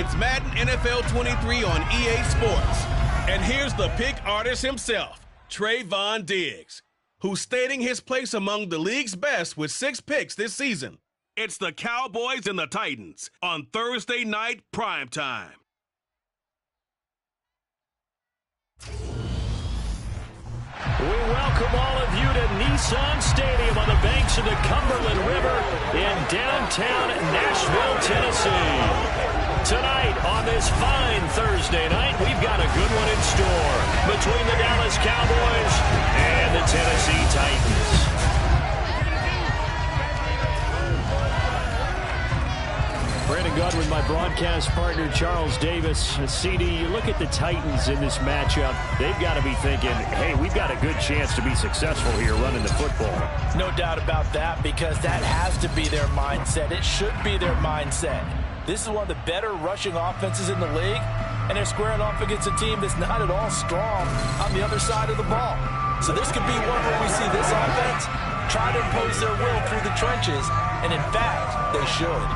It's Madden NFL 23 on EA Sports. And here's the pick artist himself, Trayvon Diggs, who's stating his place among the league's best with 6 picks this season. It's the Cowboys and the Titans on Thursday night primetime. We welcome all of you to Nissan Stadium on the banks of the Cumberland River in downtown Nashville, Tennessee. Tonight, on this fine Thursday night, we've got a good one in store between the Dallas Cowboys and the Tennessee Titans. Brandon Gunn with my broadcast partner, Charles Davis. CD, you look at the Titans in this matchup, they've got to be thinking, hey, we've got a good chance to be successful here running the football. No doubt about that, because that has to be their mindset. It should be their mindset. This is one of the better rushing offenses in the league, and they're squaring off against a team that's not at all strong on the other side of the ball. So this could be one where we see this offense try to impose their will through the trenches, and in fact, they should.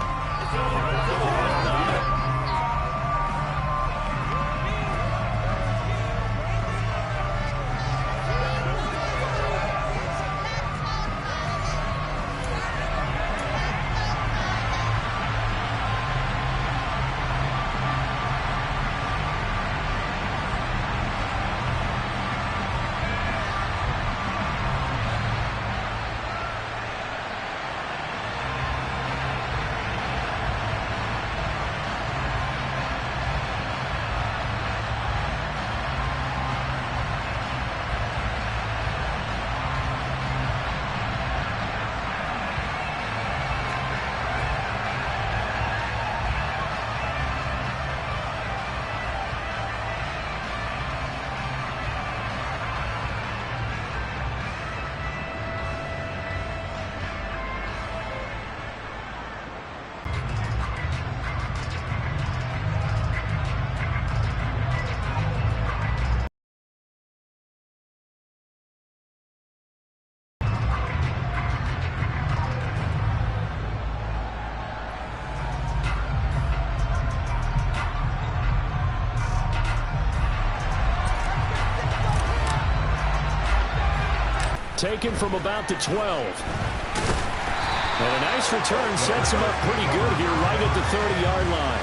Taken from about the 12. And a nice return sets him up pretty good here right at the 30-yard line.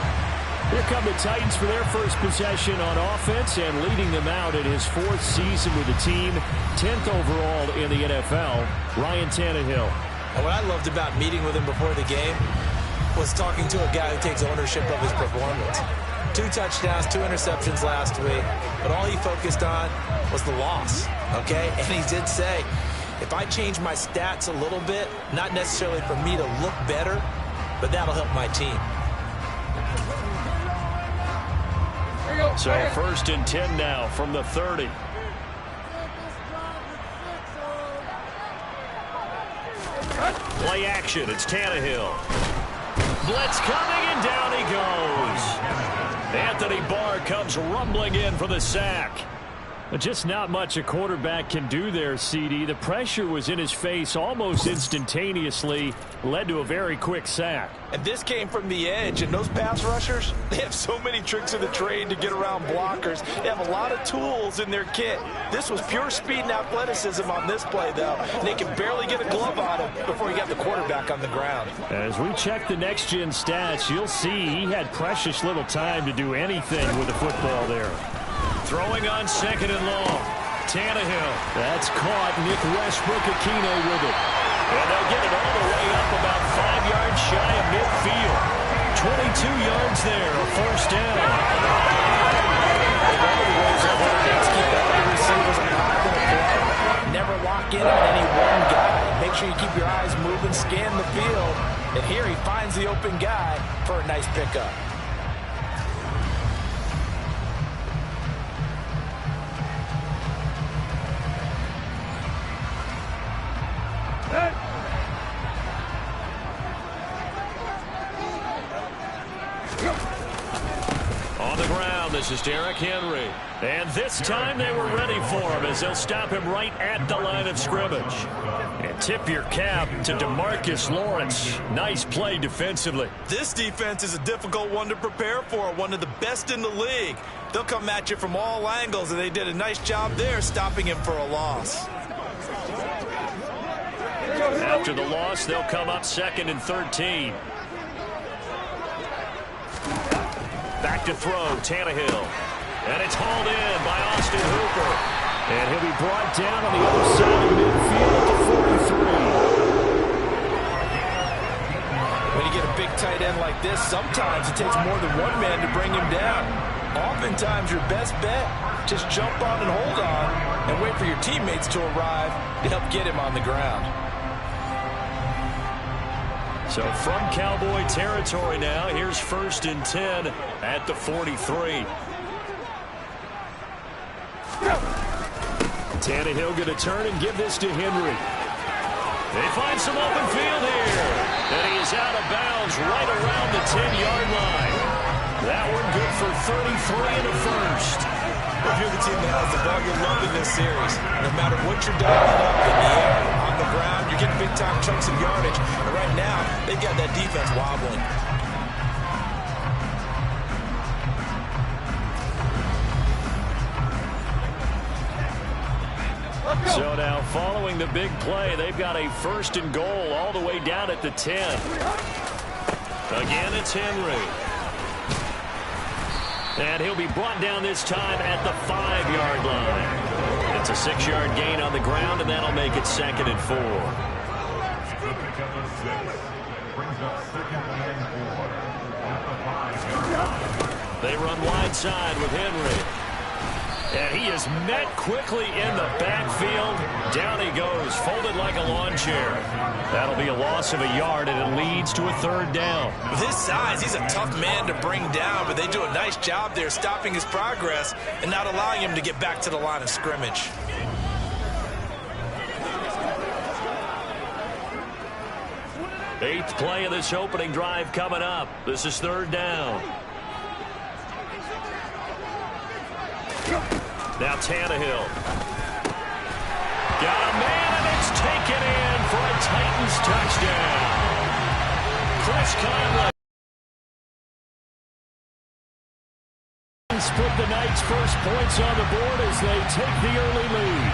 Here come the Titans for their first possession on offense, and leading them out in his 4th season with the team, 10th overall in the NFL, Ryan Tannehill. And what I loved about meeting with him before the game was talking to a guy who takes ownership of his performance. 2 touchdowns, 2 interceptions last week, but all he focused on was the loss, okay? And he did say, if I change my stats a little bit, not necessarily for me to look better, but that'll help my team. So 1st and 10 now from the 30. Play action, it's Tannehill. Blitz coming, and down he goes. Anthony Barr comes rumbling in for the sack. Just not much a quarterback can do there, CD. The pressure was in his face almost instantaneously, led to a very quick sack. And this came from the edge, and those pass rushers, they have so many tricks of the trade to get around blockers. They have a lot of tools in their kit. This was pure speed and athleticism on this play, though. And they could barely get a glove on him before he got the quarterback on the ground. As we check the next-gen stats, you'll see he had precious little time to do anything with the football there. Throwing on 2nd and long. Tannehill. That's caught. Nick Westbrook-Aquino with it. And they'll get it all the way up about 5 yards shy of midfield. 22 yards there, a 1st down. Never lock in on any one guy. Make sure you keep your eyes moving, scan the field. And here he finds the open guy for a nice pickup. On the ground, the This is Derrick Henry. And this time they were ready for him as they'll stop him right at the line of scrimmage. And tip your cap to DeMarcus Lawrence. Nice play defensively. This defense is a difficult one to prepare for, one of the best in the league. They'll come at you from all angles, and they did a nice job there stopping him for a loss. After the loss, they'll come up 2nd and 13. Back to throw, Tannehill. And it's hauled in by Austin Hooper. And he'll be brought down on the other side of midfield at the 43. When you get a big tight end like this, sometimes it takes more than one man to bring him down. Oftentimes, your best bet, just jump on and hold on and wait for your teammates to arrive to help get him on the ground. So from Cowboy territory now, here's 1st and 10 at the 43. Tannehill going to turn and give this to Henry. They find some open field here. And he is out of bounds right around the 10-yard line. That one good for 33 and a first. If you're the team that has the ball, you're loving this series. No matter what you're dialing up in the air, on the ground, you're getting big-time chunks of yardage. And right now, they've got that defense wobbling. So now, following the big play, they've got a 1st and goal all the way down at the 10. Again, it's Henry. And he'll be brought down this time at the 5-yard line. It's a 6-yard gain on the ground, and that'll make it 2nd and 4. They run wide side with Henry. And he is met quickly in the backfield. Down he goes, folded like a lawn chair. That'll be a loss of a yard, and it leads to a 3rd down. With his size, he's a tough man to bring down, but they do a nice job there stopping his progress and not allowing him to get back to the line of scrimmage. Eighth play of this opening drive coming up. This is 3rd down. Now Tannehill. Got a man, and it's taken in for a Titans touchdown. Chris Conley. Put the Knights' first points on the board as they take the early lead.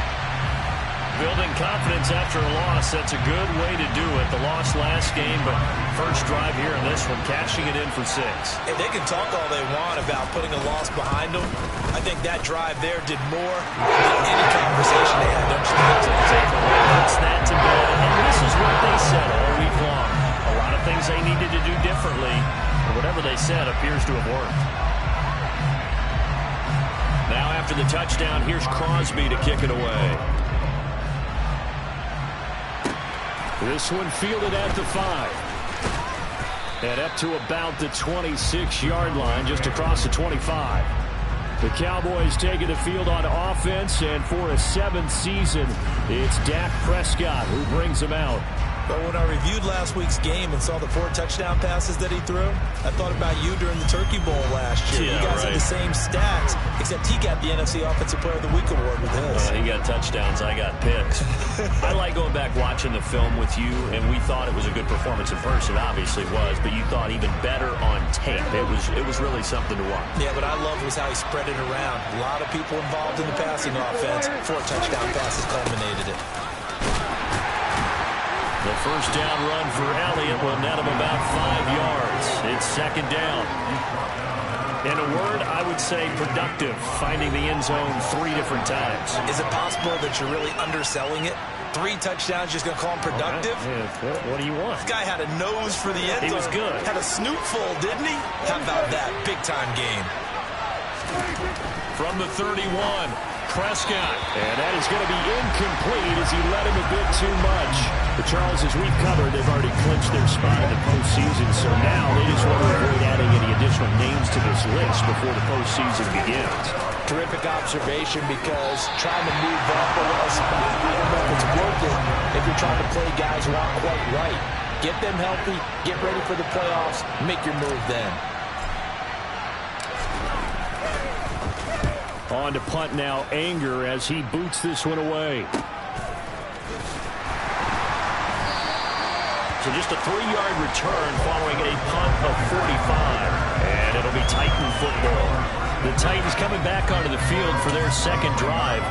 Building confidence after a loss, that's a good way to do it. The loss last game, but first drive here in this one, cashing it in for 6. And they can talk all they want about putting a loss behind them. I think that drive there did more than any conversation they had. Don't you think? Puts that to bed, and this is what they said all week long. A lot of things they needed to do differently, but whatever they said appears to have worked. Now after the touchdown, here's Crosby to kick it away. This one fielded at the 5. And up to about the 26-yard line, just across the 25. The Cowboys taking the field on offense, and for a 7th season, it's Dak Prescott who brings them out. But when I reviewed last week's game and saw the 4 touchdown passes that he threw, I thought about you during the Turkey Bowl last year. Yeah, you guys had the same stats, except he got the NFC Offensive Player of the Week award with his. He got touchdowns, I got picks. I like going back watching the film with you, and we thought it was a good performance in person. Obviously was, but you thought even better on tape. It was really something to watch. Yeah, but I loved was how he spread it around. A lot of people involved in the passing offense. 4 touchdown passes culminated it. The first down run for Elliott will net him about 5 yards. It's 2nd down. In a word, I would say productive, finding the end zone 3 different times. Is it possible that you're really underselling it? 3 touchdowns, just going to call him productive? Yeah, what do you want? This guy had a nose for the end zone. He was good. Had a snoot full, didn't he? How about that? Big-time game. From the 31, Prescott. And that is going to be incomplete as he led him a bit too much. The Charles, as we've covered, they've already clinched their spot in the postseason, so now they just want to avoid adding any additional names to this list before the postseason begins. Terrific observation, because trying to move up a little spot, I don't know if it's working if you're trying to play guys who aren't quite right. Get them healthy, get ready for the playoffs, make your move then. On to punt now, Anger, as he boots this one away. So just a 3-yard return following a punt of 45. And it'll be Titan football. The Titans coming back onto the field for their second drive.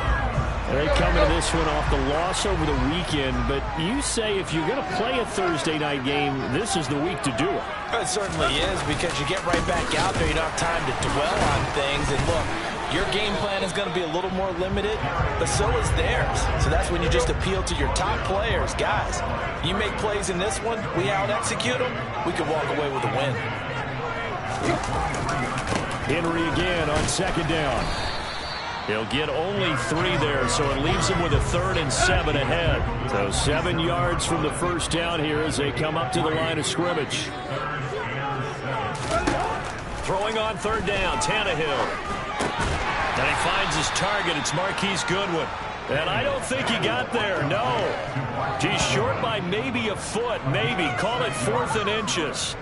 They come into this one off the loss over the weekend, but you say if you're going to play a Thursday night game, this is the week to do it. It certainly is, because you get right back out there. You don't have time to dwell on things. And look, your game plan is going to be a little more limited, but so is theirs. So that's when you just appeal to your top players. Guys, you make plays in this one, we out-execute them, we can walk away with a win. Henry again on second down. He'll get only 3 there, so it leaves him with a 3rd and 7 ahead. So 7 yards from the first down here as they come up to the line of scrimmage. Throwing on 3rd down, Tannehill. And he finds his target. It's Marquise Goodwin. And I don't think he got there, no. He's short by maybe a foot, maybe. Call it 4th and inches.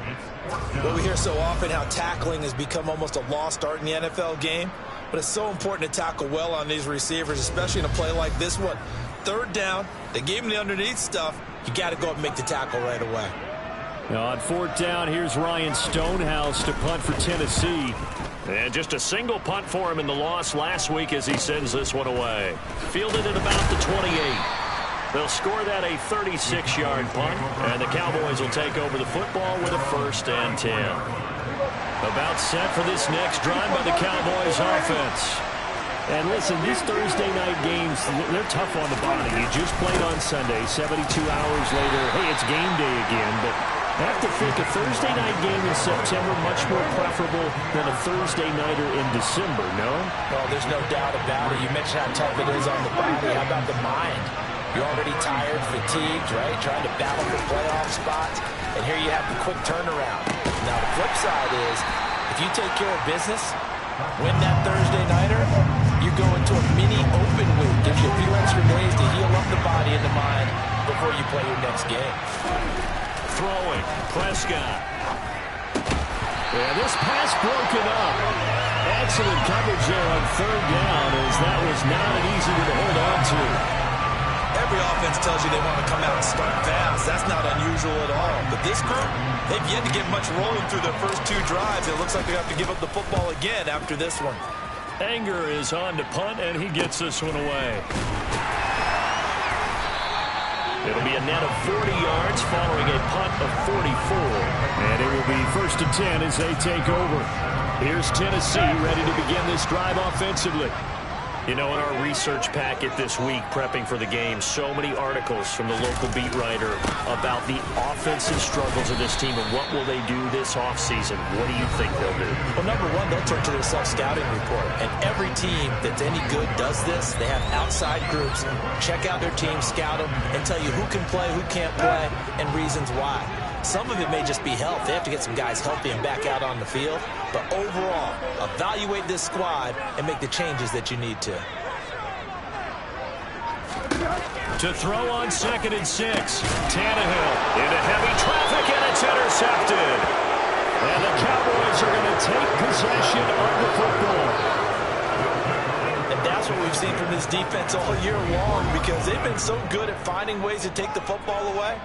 Well, we hear so often how tackling has become almost a lost art in the NFL game. But it's so important to tackle well on these receivers, especially in a play like this one. 3rd down, they gave him the underneath stuff. You got to go up and make the tackle right away. Now on 4th down, here's Ryan Stonehouse to punt for Tennessee. And just a single punt for him in the loss last week as he sends this one away. Fielded at about the 28. They'll score that a 36-yard punt, and the Cowboys will take over the football with a 1st and 10. About set for this next drive by the Cowboys offense. And listen, these Thursday night games, they're tough on the body. You just played on Sunday, 72 hours later. Hey, it's game day again, but I have to think a Thursday night game in September much more preferable than a Thursday nighter in December, no? Well, there's no doubt about it. You mentioned how tough it is on the body. How about the mind? You're already tired, fatigued, right? Trying to battle for playoff spots. And here you have the quick turnaround. Now, the flip side is, if you take care of business, win that Thursday nighter, you go into a mini open week. Gives you a few extra days to heal up the body and the mind before you play your next game. Throwing, Prescott. Yeah, this pass broken up. Excellent coverage there on 3rd down, as that was not an easy one to hold on to. Every offense tells you they want to come out and start fast. That's not unusual at all. But this group, they've yet to get much rolling through their first 2 drives. It looks like they have to give up the football again after this one. Anger is on to punt, and he gets this one away. It'll be a net of 40 yards following a punt of 44. And it will be 1st and 10 as they take over. Here's Tennessee ready to begin this drive offensively. You know, in our research packet this week, prepping for the game, so many articles from the local beat writer about the offensive struggles of this team and what will they do this offseason. What do you think they'll do? Well, number one, they'll turn to their self-scouting report. And every team that's any good does this. They have outside groups. Check out their team, scout them, and tell you who can play, who can't play, and reasons why. Some of it may just be health. They have to get some guys healthy and back out on the field. But overall, evaluate this squad and make the changes that you need to. To throw on 2nd and 6. Tannehill into heavy traffic, and it's intercepted. And the Cowboys are going to take possession of the football. And that's what we've seen from this defense all year long, because they've been so good at finding ways to take the football away.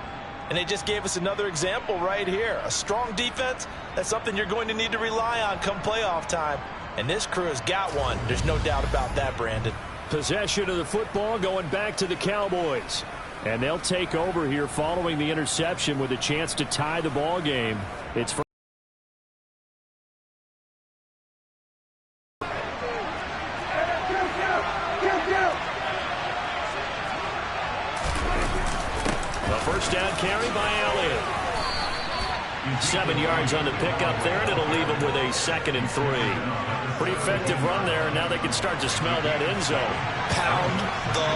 And they just gave us another example right here. A strong defense, that's something you're going to need to rely on come playoff time. And this crew has got one. There's no doubt about that, Brandon. Possession of the football going back to the Cowboys. And they'll take over here following the interception with a chance to tie the ball game. It's for a first down carry by Elliott. 7 yards on the pickup there, and it'll leave them with a 2nd and 3. Pretty effective run there, and now they can start to smell that end zone. Pound the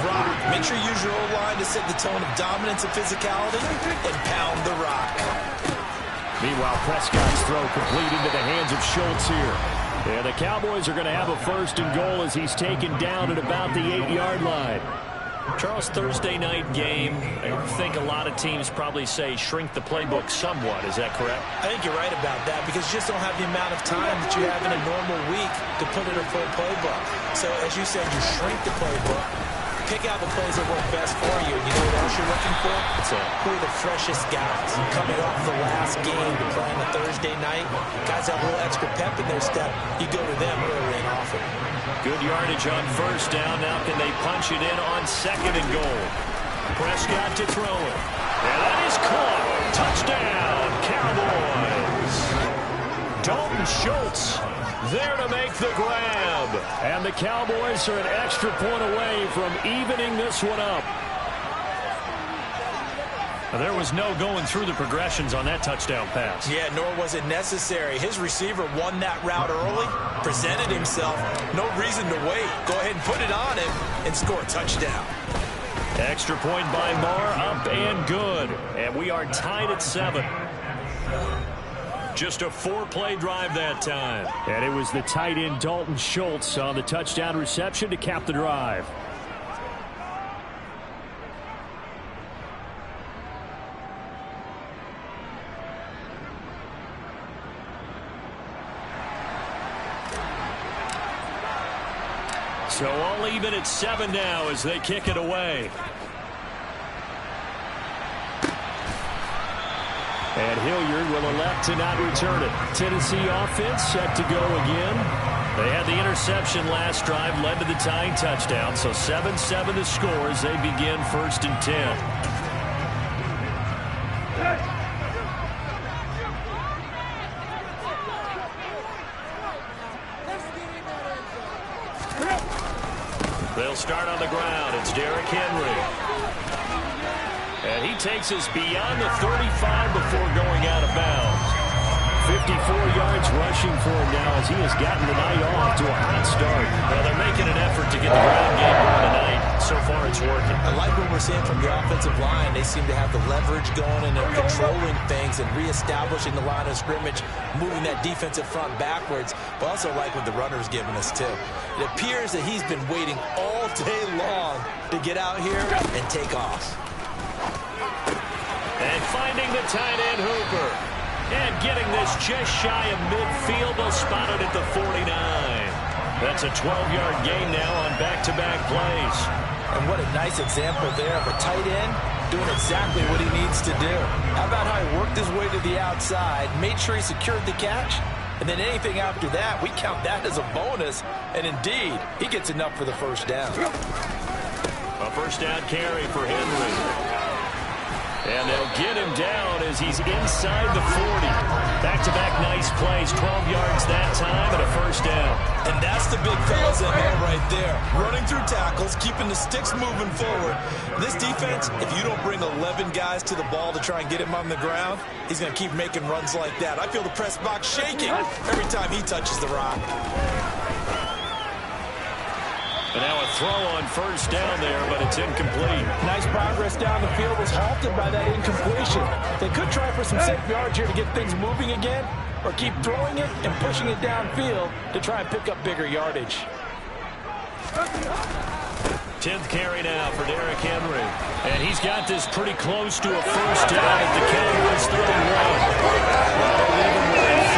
rock. Make sure you use your O-line to set the tone of dominance and physicality, and pound the rock. Meanwhile, Prescott's throw complete into the hands of Schultz here. And the Cowboys are going to have a 1st and goal as he's taken down at about the 8-yard line. Charles, Thursday night game, I think a lot of teams probably say shrink the playbook somewhat. Is that correct? I think you're right about that because you just don't have the amount of time that you have in a normal week to put in a full playbook. So, as you said, you shrink the playbook, pick out the plays that work best for you. You know what else you're looking for? Who are the freshest guys coming off the last game to play on a Thursday night? Guys have a little extra pep in their step. You go to them early and often. Good yardage on first down. Now can they punch it in on second and goal? Prescott to throw it. And that is caught. Touchdown, Cowboys. Dalton Schultz there to make the grab. And the Cowboys are an extra point away from evening this one up. There was no going through the progressions on that touchdown pass. Yeah, nor was it necessary. His receiver won that route early, presented himself. No reason to wait. Go ahead and put it on him and score a touchdown. Extra point by Marr, up and good. And we are tied at 7. Just a 4-play drive that time. And it was the tight end Dalton Schultz on the touchdown reception to cap the drive. So all even at 7 now as they kick it away. And Hilliard will elect to not return it. Tennessee offense set to go again. They had the interception last drive, led to the tying touchdown. So 7-7 the score as they begin 1st and 10. They'll start on the ground. It's Derrick Henry. And he takes us beyond the 35 before going out of bounds. 54 yards rushing for him now as he has gotten the night off to a hot start. Well, they're making an effort to get the ground game going tonight. So far, it's working. I like what we're seeing from the offensive line. They seem to have the leverage going, and they're controlling things and reestablishing the line of scrimmage, moving that defensive front backwards. But also like what the runner's giving us, too. It appears that he's been waiting all day long to get out here and take off. And finding the tight end Hooper. And getting this just shy of midfield. They'll spot it at the 49. That's a 12-yard gain now on back-to-back plays. And what a nice example there of a tight end doing exactly what he needs to do. How about how he worked his way to the outside, made sure he secured the catch, and then anything after that, we count that as a bonus. And indeed, he gets enough for the first down. A first down carry for Henry. And they'll get him down as he's inside the 40. Back-to-back nice plays, 12 yards that time and a first down. And that's the big fella's MO right there. Running through tackles, keeping the sticks moving forward. This defense, if you don't bring 11 guys to the ball to try and get him on the ground, he's going to keep making runs like that. I feel the press box shaking every time he touches the rock. And now a throw on first down there, but it's incomplete. Nice progress down the field was halted by that incompletion. They could try for some safe yards here to get things moving again, or keep throwing it and pushing it downfield to try and pick up bigger yardage. 10th carry now for Derrick Henry. And he's got this pretty close to a first down at the Cowboys 31.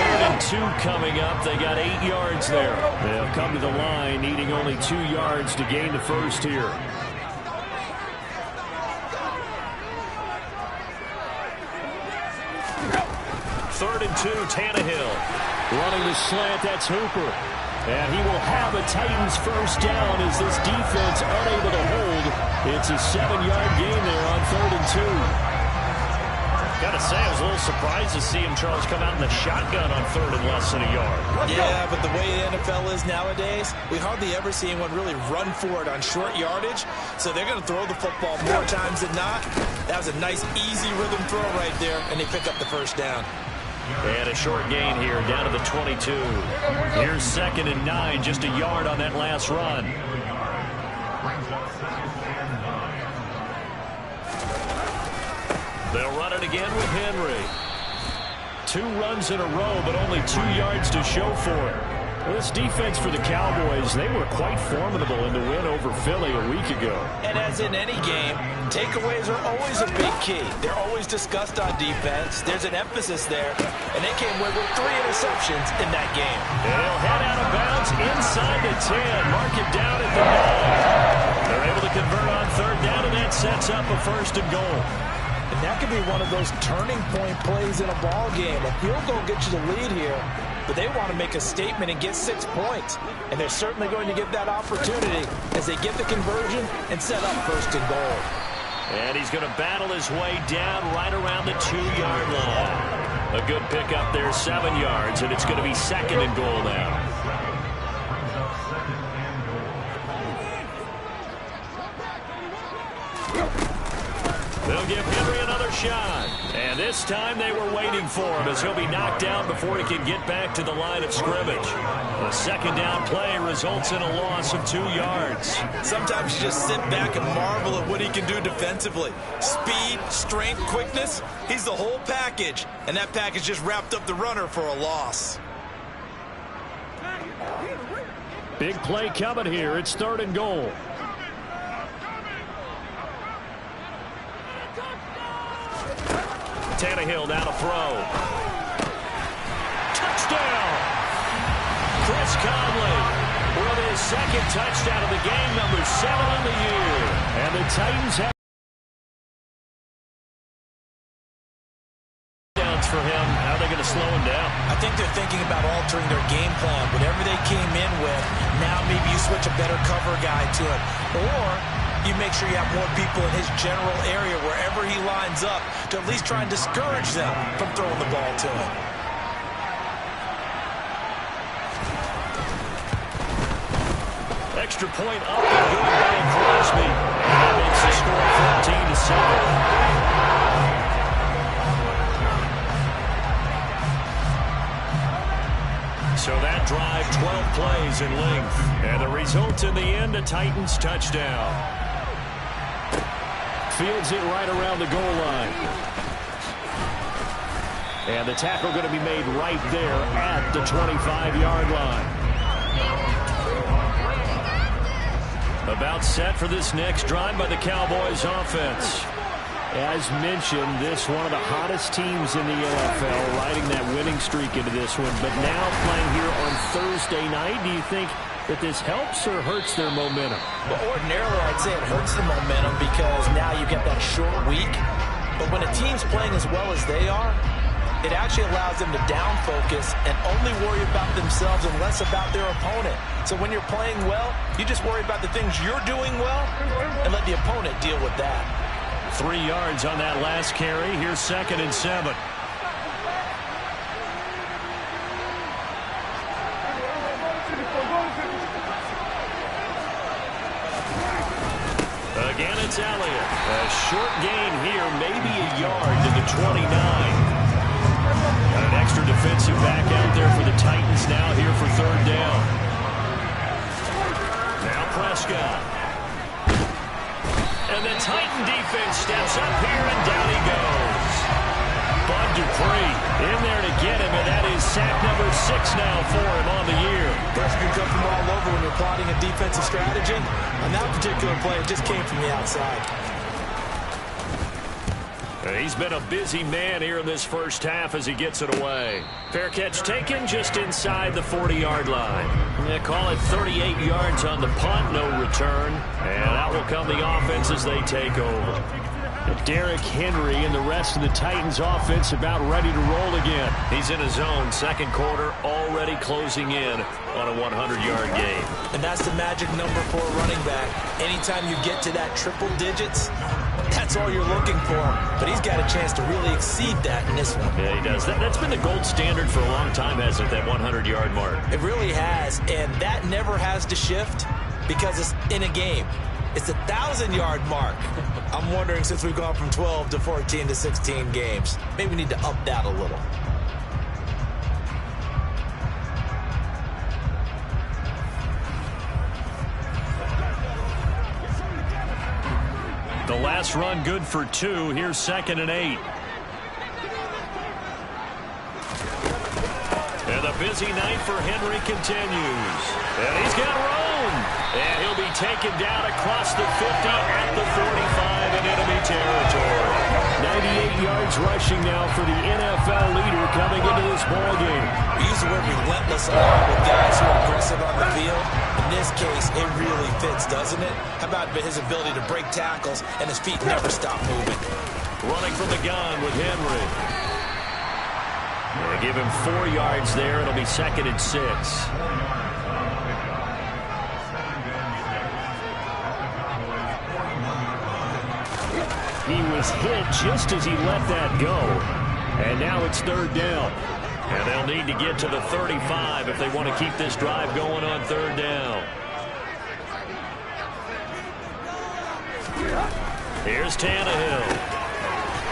3rd and 2 coming up. They got 8 yards there. They'll come to the line needing only 2 yards to gain the first here. Third and 2, Tannehill. Running the slant, that's Hooper. And he will have a Titans first down as this defense unable to hold. It's a 7-yard gain there on 3rd and 2. Got to say, I was a little surprised to see him, Charles, come out in the shotgun on 3rd and less than a yard. Yeah, but the way the NFL is nowadays, we hardly ever see anyone really run for it on short yardage. So they're going to throw the football more times than not. That was a nice, easy rhythm throw right there, and they pick up the first down. And a short gain here, down to the 22. Here's 2nd and 9, just a yard on that last run. They'll run it again with Henry. 2 runs in a row, but only 2 yards to show for it. Well, this defense for the Cowboys, they were quite formidable in the win over Philly a week ago. And as in any game, takeaways are always a big key. They're always discussed on defense. There's an emphasis there, and they came away with 3 interceptions in that game. And he'll head out of bounds inside the 10. Mark it down at the 9. They're able to convert on third down, and that sets up a 1st and goal. And that could be one of those turning point plays in a ball game. A field goal gets you the lead here, but they want to make a statement and get 6 points. And they're certainly going to get that opportunity as they get the conversion and set up 1st and goal. And he's going to battle his way down right around the 2-yard line. A good pickup there, 7 yards, and it's going to be 2nd and goal now. They'll give Henry another shot. And this time they were waiting for him as he'll be knocked down before he can get back to the line of scrimmage. The 2nd down play results in a loss of 2 yards. Sometimes you just sit back and marvel at what he can do defensively. Speed, strength, quickness, he's the whole package. And that package just wrapped up the runner for a loss. Big play coming here. It's 3rd and goal. Tannehill down to throw. Touchdown! Chris Conley with his 2nd touchdown of the game, number 7 on the year. And the Titans have downs for him. How are they going to slow him down? I think they're thinking about altering their game plan. Whatever they came in with, now maybe you switch a better cover guy to him. Or you make sure you have more people in his general area wherever he lines up to at least try and discourage them from throwing the ball to him. Extra point up and good by Crosby. And that makes the score 14-7. So that drive, 12 plays in length. And the result in the end, a Titans touchdown. Fields it right around the goal line. And the tackle going to be made right there at the 25-yard line. About set for this next drive by the Cowboys offense. As mentioned, this one of the hottest teams in the NFL, riding that winning streak into this one. But now playing here on Thursday night, do you think that this helps or hurts their momentum? Well, ordinarily, I'd say it hurts the momentum because now you get that short week. But when a team's playing as well as they are, it actually allows them to down focus and only worry about themselves and less about their opponent. So when you're playing well, you just worry about the things you're doing well and let the opponent deal with that. 3 yards on that last carry. Here's 2nd and 7. Again, it's Elliott. A short gain here, maybe a yard to the 29. Got an extra defensive back out there for the Titans now here for 3rd down. Now Prescott. And the Titan defense steps up here, and down he goes. Bud Dupree in there to get him, and that is sack number 6 now for him on the year. Pressure can come from all over when you're plotting a defensive strategy. On that particular play, it just came from the outside. He's been a busy man here in this first half as he gets it away. Fair catch taken just inside the 40-yard line. They call it 38 yards on the punt, no return. And out will come the offense as they take over. Derrick Henry and the rest of the Titans offense about ready to roll again. He's in his zone, 2nd quarter, already closing in on a 100-yard game. And that's the magic number for a running back. Anytime you get to that triple digits, that's all you're looking for. But he's got a chance to really exceed that in this one. Yeah, he does. That's been the gold standard for a long time, hasn't it, that 100-yard mark? It really has, and that never has to shift because it's in a game. It's a 1,000-yard mark. I'm wondering, since we've gone from 12 to 14 to 16 games, maybe we need to up that a little. The last run good for 2. Here's 2nd and 8. And And the busy night for Henry continues. And he's got room. And he'll be taken down across the 50 at the 45 in enemy territory. 98 yards rushing now for the NFL leader coming into this ballgame. We use the word relentless a lot with guys who are aggressive on the field. In this case, it really fits, doesn't it? How about his ability to break tackles and his feet never stop moving? Running from the gun with Henry. They give him 4 yards there. It'll be 2nd and 6. He was hit just as he let that go. And now it's 3rd down. And they'll need to get to the 35 if they want to keep this drive going on 3rd down. Here's Tannehill.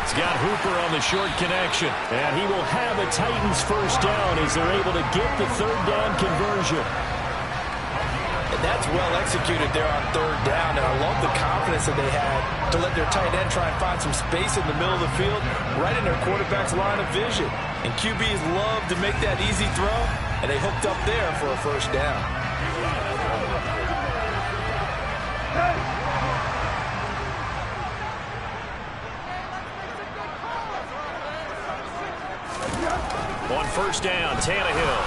He's got Hooper on the short connection. And he will have a Titans first down as they're able to get the 3rd down conversion. And that's well executed there on 3rd down. And I love the confidence that they had to let their tight end try and find some space in the middle of the field, right in their quarterback's line of vision. And QBs love to make that easy throw, and they hooked up there for a first down. On first down, Tannehill.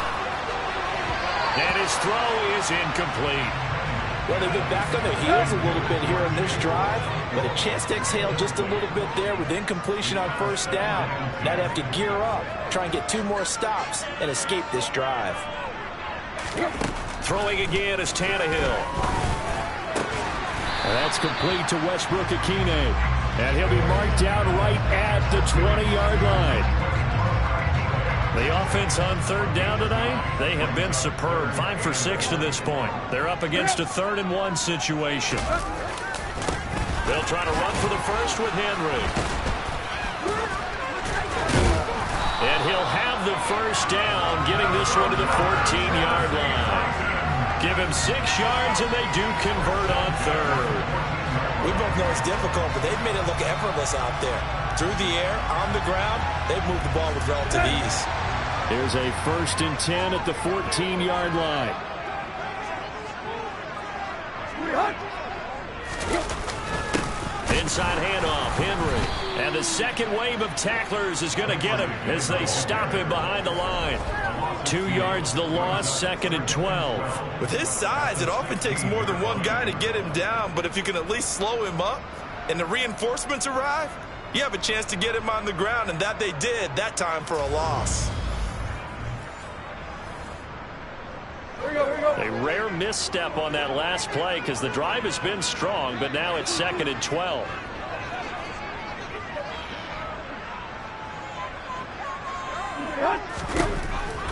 And his throw is incomplete. Well, they've been back on their heels a little bit here on this drive, but a chance to exhale just a little bit there with incompletion on first down. Now they have to gear up, try and get 2 more stops, and escape this drive. Throwing again is Tannehill. And that's complete to Westbrook-Ikhine. And he'll be marked down right at the 20-yard line. The offense on 3rd down tonight, they have been superb. 5 for 6 to this point. They're up against a 3rd and 1 situation. They'll try to run for the first with Henry. And he'll have the first down, getting this one to the 14-yard line. Give him 6 yards, and they do convert on 3rd. We both know it's difficult, but they've made it look effortless out there. Through the air, on the ground, they've moved the ball with relative ease. Here's a 1st and 10 at the 14-yard line. Inside handoff, Henry. And the second wave of tacklers is going to get him as they stop him behind the line. 2 yards the loss, 2nd and 12. With his size, it often takes more than one guy to get him down, but if you can at least slow him up and the reinforcements arrive, you have a chance to get him on the ground, and that they did that time for a loss. A rare misstep on that last play because the drive has been strong, but now it's 2nd and 12.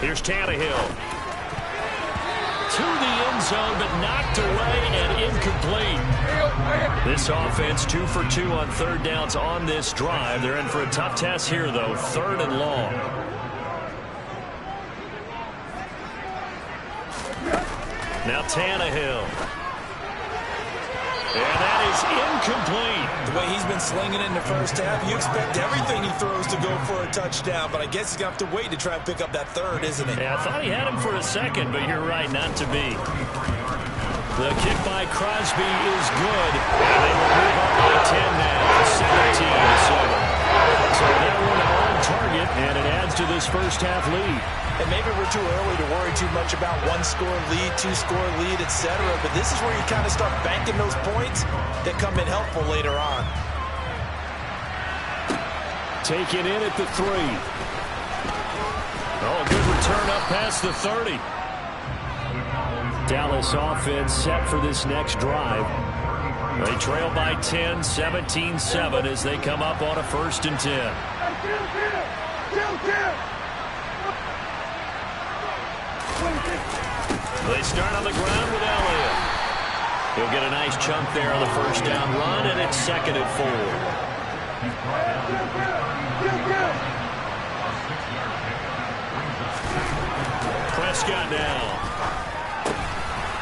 Here's Tannehill. To the end zone, but knocked away and incomplete. This offense 2 for 2 on 3rd downs on this drive. They're in for a tough test here, though. 3rd and long. Now Tannehill. And that is incomplete. The way he's been slinging it in the first half, you expect everything he throws to go for a touchdown, but I guess he's going to have to wait to try and pick up that 3rd, isn't he? Yeah, I thought he had him for a second, but you're right, not to be. The kick by Crosby is good. And they will move up by 10 now, 17-7. So that one on target, and it adds to this first half lead. And maybe we're too early to worry too much about 1-score lead, 2-score lead, etc. But this is where you kind of start banking those points that come in helpful later on. Taken in at the 3. Oh, good return up past the 30. Dallas offense set for this next drive. They trail by 10, 17-7 as they come up on a 1st and 10. They start on the ground with Elliott. He'll get a nice chunk there on the first down run, and it's 2nd and 4. Prescott now.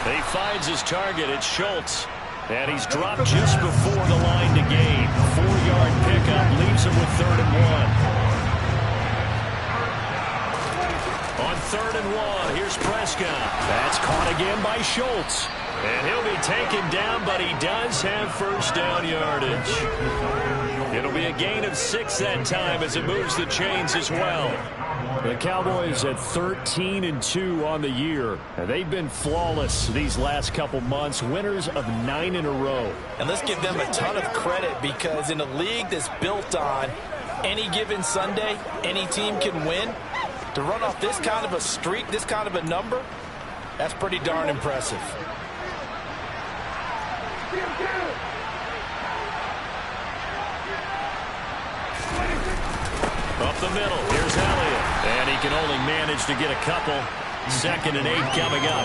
He finds his target. It's Schultz. And he's dropped just before the line to gain. 4-yard pickup leaves him with 3rd and 1. On 3rd and 1. Here's Prescott. That's caught again by Schultz. And he'll be taken down, but he does have first down yardage. It'll be a gain of 6 that time as it moves the chains as well. The Cowboys at 13-2 on the year. They've been flawless these last couple months, winners of 9 in a row. And let's give them a ton of credit, because in a league that's built on any given Sunday, any team can win. To run off this kind of a streak, this kind of a number, that's pretty darn impressive. Up the middle, here's Elliott. And he can only manage to get a couple. 2nd and 8 coming up.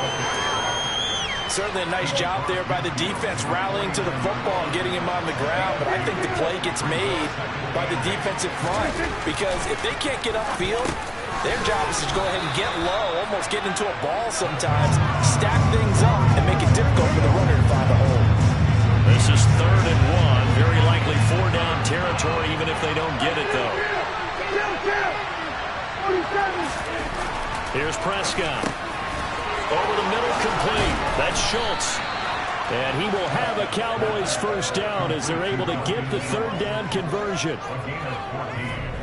Certainly a nice job there by the defense, rallying to the football and getting him on the ground. But I think the play gets made by the defensive front, because if they can't get upfield, their job is to go ahead and get low, almost get into a ball sometimes, stack things up, and make it difficult for the runner to find a hole. This is 3rd and 1. Very likely 4-down territory, even if they don't get it, though. Here's Prescott. Over the middle, complete. That's Schultz. And he will have a Cowboys first down as they're able to get the 3rd down conversion.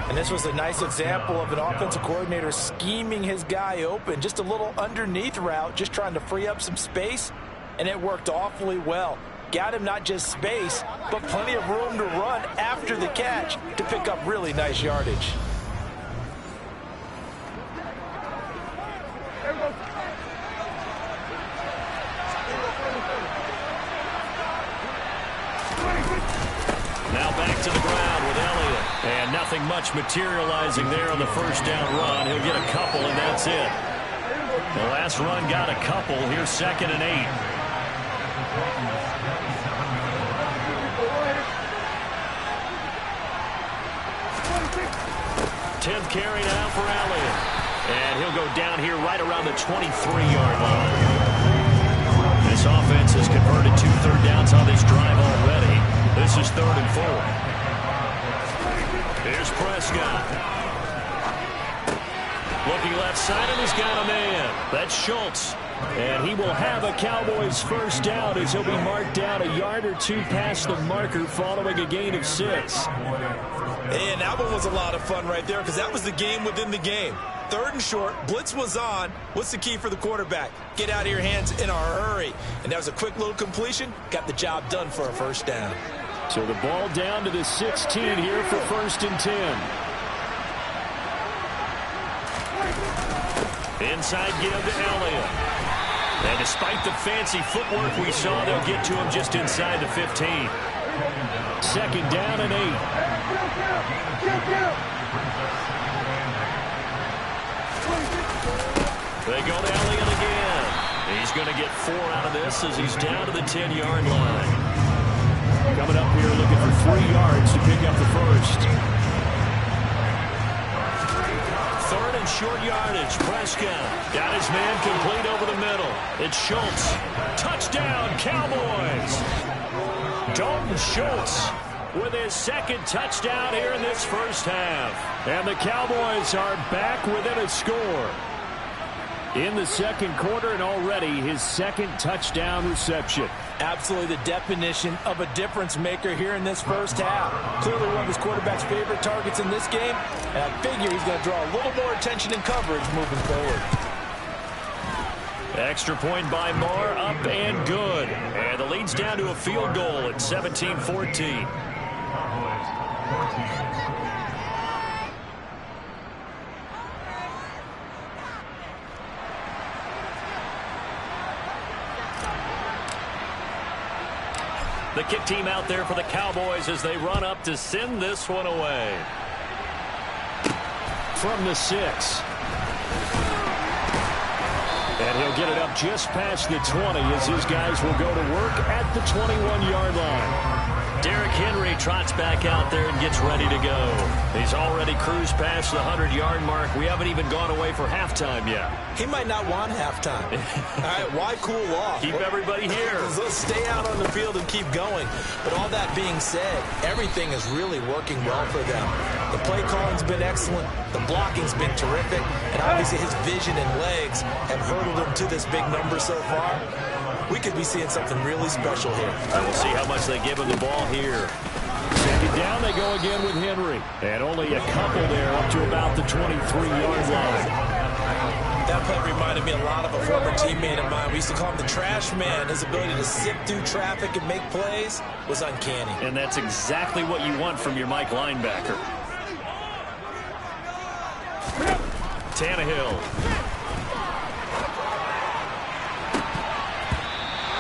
And this was a nice example of an offensive coordinator scheming his guy open. Just a little underneath route, just trying to free up some space, and it worked awfully well. Got him not just space, but plenty of room to run after the catch to pick up really nice yardage. Now back to the ground with Elliott. And nothing much materializing there on the first down run. He'll get a couple, and that's it. The last run got a couple. Here's 2nd and 8. 10th carry now for Elliott. And he'll go down here right around the 23-yard line. This offense has converted 2 third downs on this drive already. This is 3rd and 4. Here's Prescott. Looking left side, and he's got a man. That's Schultz. And he will have a Cowboys first down as he'll be marked down a yard or 2 past the marker following a gain of 6. And that one was a lot of fun right there, because that was the game within the game. 3rd and short, blitz was on. What's the key for the quarterback? Get out of your hands in a hurry. And that was a quick little completion. Got the job done for a first down. So the ball down to the 16 here for 1st and 10. Inside give to Elliott. And despite the fancy footwork we saw, they'll get to him just inside the 15. 2nd down and 8. They go to Elliott again. He's going to get 4 out of this as he's down to the 10-yard line. Coming up here looking for 3 yards to pick up the first. 3rd and short yardage. Prescott got his man complete over the middle. It's Schultz. Touchdown, Cowboys. Dalton Schultz with his 2nd touchdown here in this first half. And the Cowboys are back within a score in the 2nd quarter, and already his 2nd touchdown reception. Absolutely the definition of a difference maker here in this first half. Clearly one of his quarterback's favorite targets in this game, and I figure he's going to draw a little more attention and coverage moving forward. Extra point by Moore, up and good. And the lead's down to a field goal at 17-14. The kick team out there for the Cowboys as they run up to send this one away. From the 6. And he'll get it up just past the 20 as his guys will go to work at the 21-yard line. Derek Derrick Henry trots back out there and gets ready to go. He's already cruised past the 100-yard mark. We haven't even gone away for halftime yet. He might not want halftime. All right, why cool off? Keep everybody here. Let's stay out on the field and keep going. But all that being said, everything is really working well for them. The play calling's been excellent. The blocking's been terrific. And obviously his vision and legs have hurdled him to this big number so far. We could be seeing something really special here. And we'll see how much they give him the ball here. Second down, they go again with Henry. And only a couple there up to about the 23-yard line. That play reminded me a lot of a former teammate of mine. We used to call him the trash man. His ability to sift through traffic and make plays was uncanny. And that's exactly what you want from your Mike linebacker. Tannehill.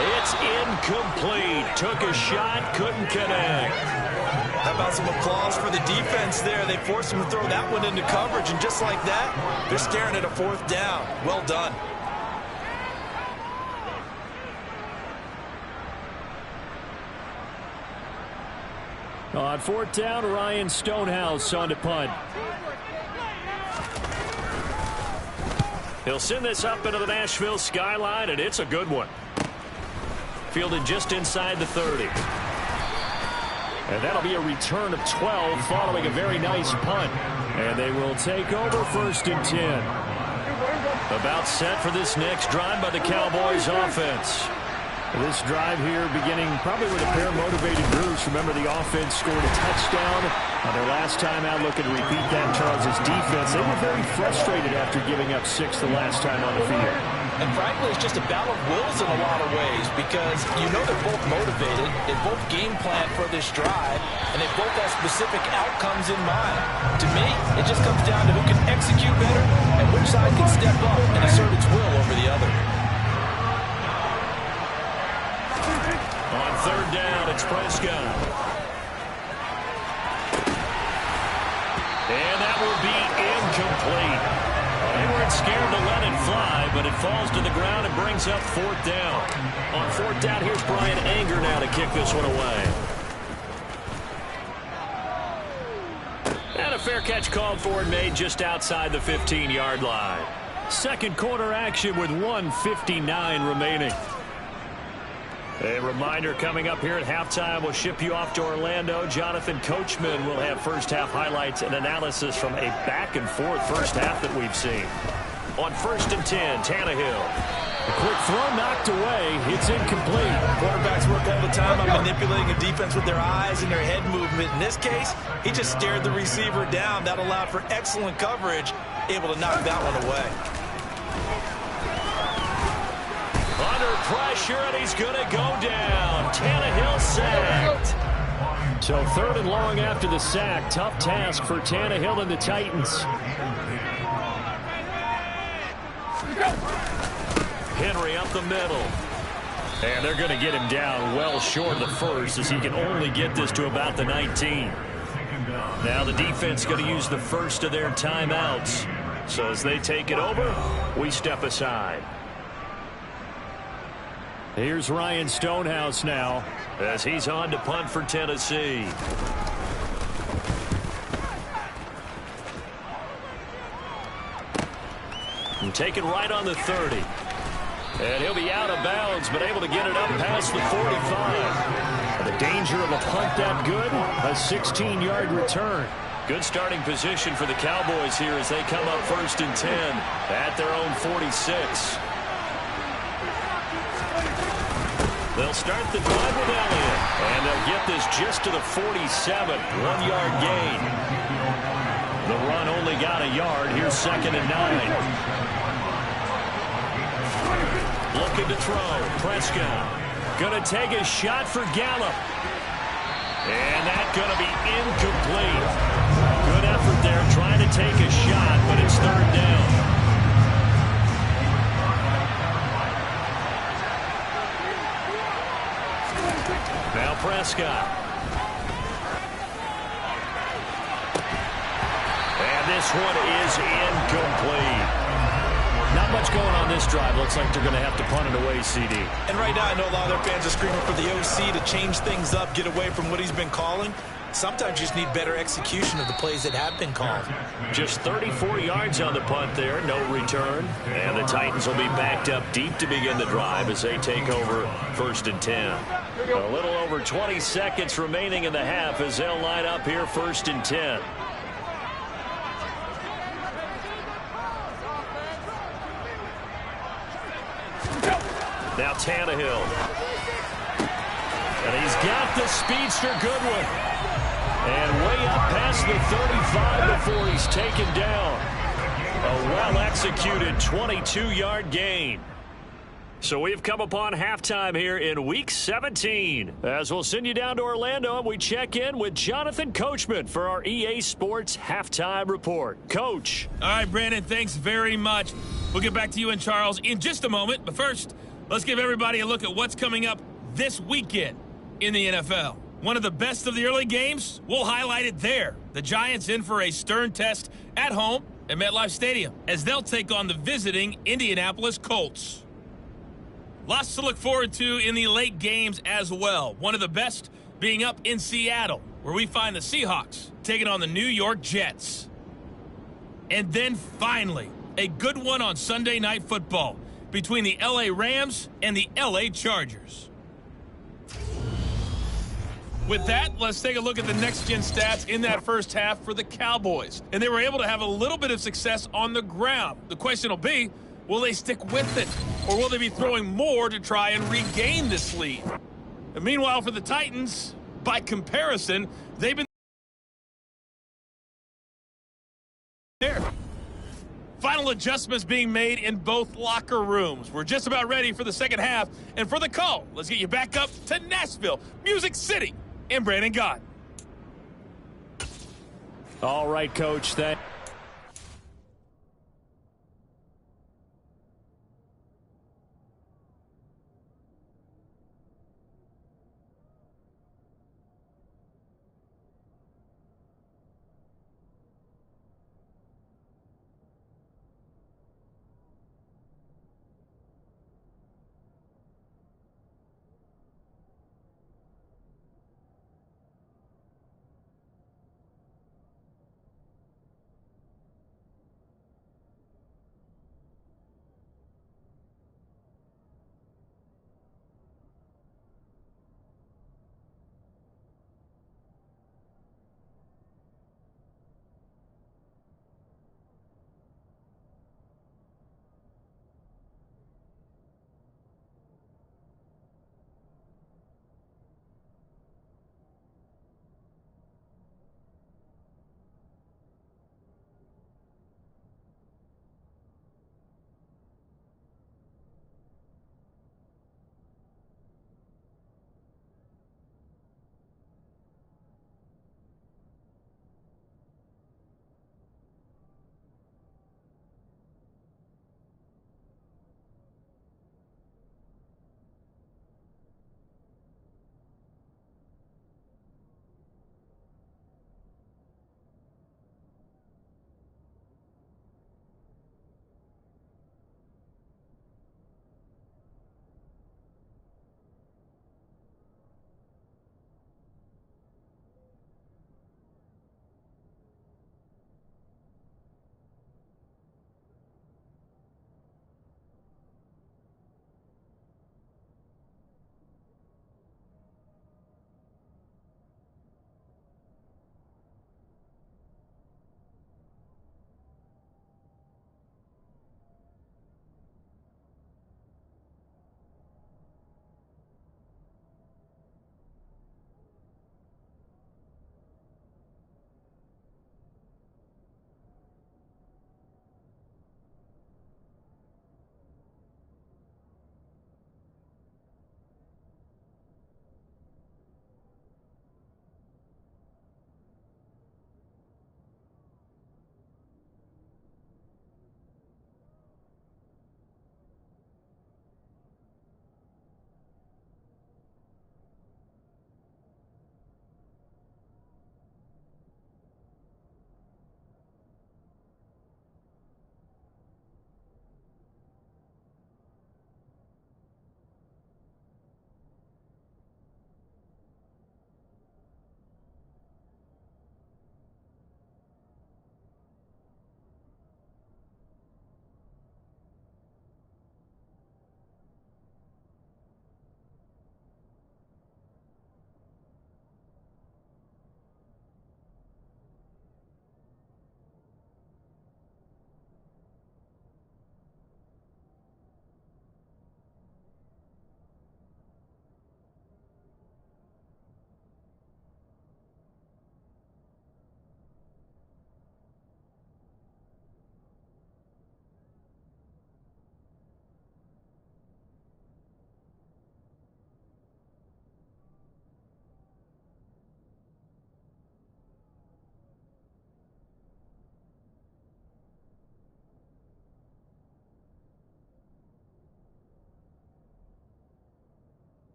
It's incomplete. Took a shot, couldn't connect. How about some applause for the defense there? They forced him to throw that one into coverage, and just like that, they're staring at a fourth down. Well done. On fourth down, Ryan Stonehouse on to punt. He'll send this up into the Nashville skyline, and it's a good one. Fielded just inside the 30. And that'll be a return of 12 following a very nice punt. And they will take over 1st and 10. About set for this next drive by the Cowboys offense. This drive here beginning probably with a pair of motivated Bruce. Remember, the offense scored a touchdown on their last time out. Looking to repeat that. Charles' defense, they were very frustrated after giving up 6 the last time on the field. And frankly, it's just a battle of wills in a lot of ways because you know they're both motivated. They both game plan for this drive, and they both have specific outcomes in mind. To me, it just comes down to who can execute better and which side can step up and assert its will over the other. On 3rd down, it's Prescott. And that will be incomplete. They weren't scared to let it fly, but it falls to the ground and brings up 4th down. On 4th down, here's Brian Anger now to kick this one away. And a fair catch called for and made just outside the 15-yard line. Second quarter action with 1:59 remaining. A reminder coming up here at halftime, we'll ship you off to Orlando. Jonathan Coachman will have first half highlights and analysis from a back-and-forth first half that we've seen. On 1st and 10, Tannehill. A quick throw knocked away. It's incomplete. Quarterbacks work all the time on manipulating a defense with their eyes and their head movement. In this case, he just stared the receiver down. That allowed for excellent coverage, able to knock that one away. Under pressure, and he's going to go down. Tannehill sacked. So 3rd and long after the sack. Tough task for Tannehill and the Titans. Henry up the middle. And they're going to get him down well short of the first as he can only get this to about the 19. Now the defense going to use the first of their timeouts. So as they take it over, we step aside. Here's Ryan Stonehouse now as he's on to punt for Tennessee. And taken right on the 30. And he'll be out of bounds, but able to get it up past the 45. The danger of a punt that good, a 16-yard return. Good starting position for the Cowboys here as they come up 1st and 10 at their own 46. They'll start the drive with Elliott, and they'll get this just to the 47, 1-yard gain. The run only got a yard. Here's 2nd and 9. Looking to throw. Prescott going to take a shot for Gallup. And that's going to be incomplete. Good effort there trying to take a shot, but it's 3rd down. Now Prescott. And this one is incomplete. Now Not much going on this drive. Looks like they're going to have to punt it away, CD. And right now, I know a lot of their fans are screaming for the OC to change things up, get away from what he's been calling. Sometimes you just need better execution of the plays that have been called. Just 34 yards on the punt there, no return. And the Titans will be backed up deep to begin the drive as they take over 1st and 10. A little over 20 seconds remaining in the half as they'll line up here 1st and 10. Now Tannehill. And he's got the speedster Goodwin. And way up past the 35 before he's taken down. A well-executed 22-yard gain. So we've come upon halftime here in Week 17. As we'll send you down to Orlando and we check in with Jonathan Coachman for our EA Sports Halftime Report. Coach. All right, Brandon, thanks very much. We'll get back to you and Charles in just a moment. But first, let's give everybody a look at what's coming up this weekend in the NFL. One of the best of the early games, we'll highlight it there. The Giants in for a stern test at home at MetLife Stadium as they'll take on the visiting Indianapolis Colts. Lots to look forward to in the late games as well. One of the best being up in Seattle, where we find the Seahawks taking on the New York Jets. And then finally, a good one on Sunday Night Football between the LA Rams and the LA Chargers. With that, let's take a look at the next-gen stats in that first half for the Cowboys. And they were able to have a little bit of success on the ground. The question will be, will they stick with it? Or will they be throwing more to try and regain this lead? And meanwhile, for the Titans, by comparison, they've been there. Final adjustments being made in both locker rooms. We're just about ready for the second half. And for the call, let's get you back up to Nashville, Music City, and Brandon Gott. All right, Coach.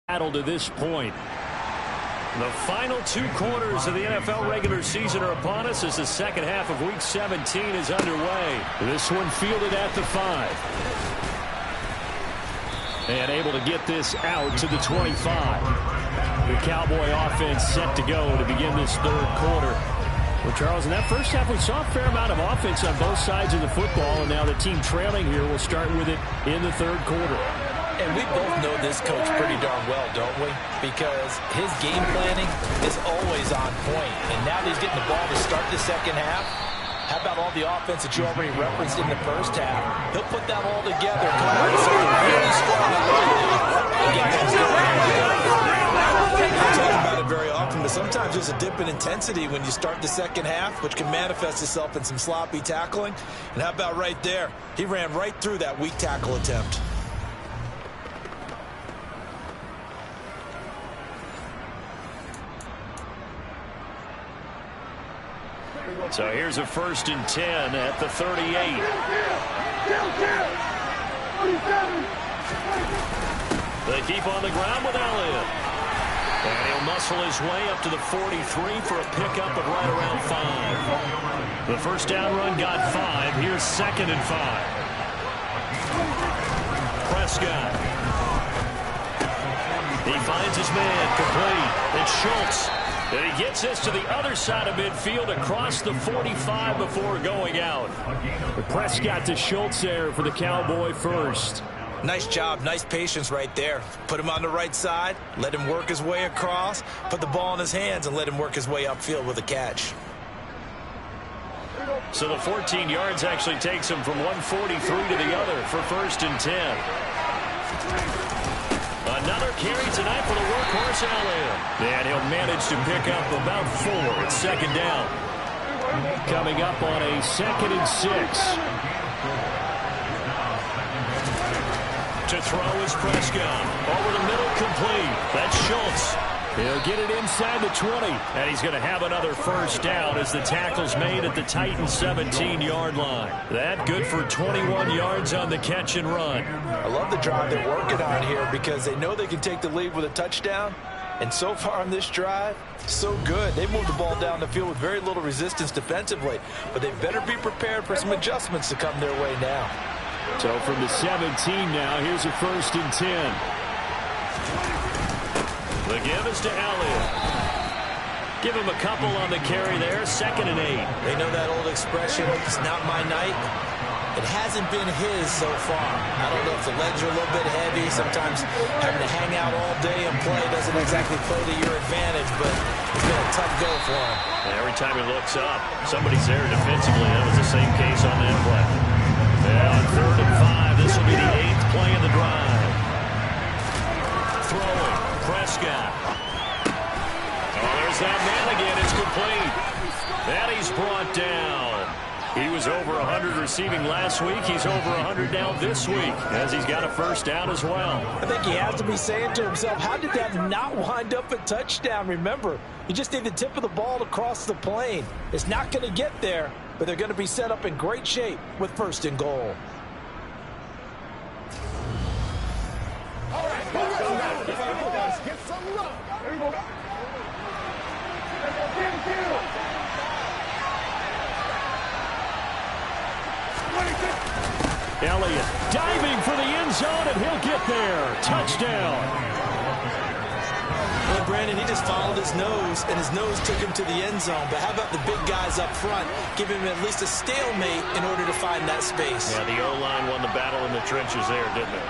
battle to this point. The final 2 quarters of the NFL regular season are upon us as the second half of Week 17 is underway. This one fielded at the 5. And able to get this out to the 25. The Cowboy offense set to go to begin this third quarter. Well, Charles, in that first half, we saw a fair amount of offense on both sides of the football, and now the team trailing here will start with it in the third quarter. And we both know this coach pretty darn well, don't we? Because his game planning is always on point. And now that he's getting the ball to start the second half, how about all the offense that you already referenced in the first half? He'll put that all together and come out with something really strong and get things going. I talk about it very often, but sometimes there's a dip in intensity when you start the second half, which can manifest itself in some sloppy tackling. And how about right there? He ran right through that weak tackle attempt. So here's a 1st and 10 at the 38. They keep on the ground with Elliott. And he'll muscle his way up to the 43 for a pickup of right around 5. The first down run got 5. Here's 2nd and 5. Prescott. He finds his man complete. It's Schultz. And he gets this to the other side of midfield across the 45 before going out. Prescott to Schultz there for the Cowboy first. Nice job, nice patience right there. Put him on the right side, let him work his way across, put the ball in his hands and let him work his way upfield with a catch. So the 14 yards actually takes him from 143 to the other for 1st and 10. Another carry tonight for the workhorse Elliott. And he'll manage to pick up about 4. It's 2nd down. Coming up on a 2nd and 6. To throw is Prescott. Over the middle, complete. That's Schultz. He'll get it inside the 20. And he's going to have another 1st down as the tackle's made at the Titans' 17-yard line. That good for 21 yards on the catch and run. I love the drive they're working on here because they know they can take the lead with a touchdown. And so far on this drive, so good. They moved the ball down the field with very little resistance defensively. But they better be prepared for some adjustments to come their way now. So from the 17 now, here's a 1st and 10. The give is to Elliott. Give him a couple on the carry there. 2nd and 8. They know that old expression, it's not my night. It hasn't been his so far. I don't know if the legs are a little bit heavy. Sometimes having to hang out all day and play doesn't exactly play to your advantage, but it's been a tough go for him. And every time he looks up, somebody's there defensively. That was the same case on that play. And on 3rd and 5, this will be the 8th play of the drive. Throwing, Prescott. Oh, there's that man again. It's complete. And he's brought down. He was over 100 receiving last week. He's over 100 now this week as he's got a 1st down as well. I think he has to be saying to himself, how did that not wind up a touchdown? Remember, you just need the tip of the ball to cross the plane. It's not going to get there, but they're going to be set up in great shape with 1st and goal. All right, get some love. There you go. Elliott diving for the end zone, and he'll get there. Touchdown. Well, Brandon, he just followed his nose, and his nose took him to the end zone. But how about the big guys up front, giving him at least a stalemate in order to find that space? Yeah, the O-line won the battle in the trenches there, didn't it?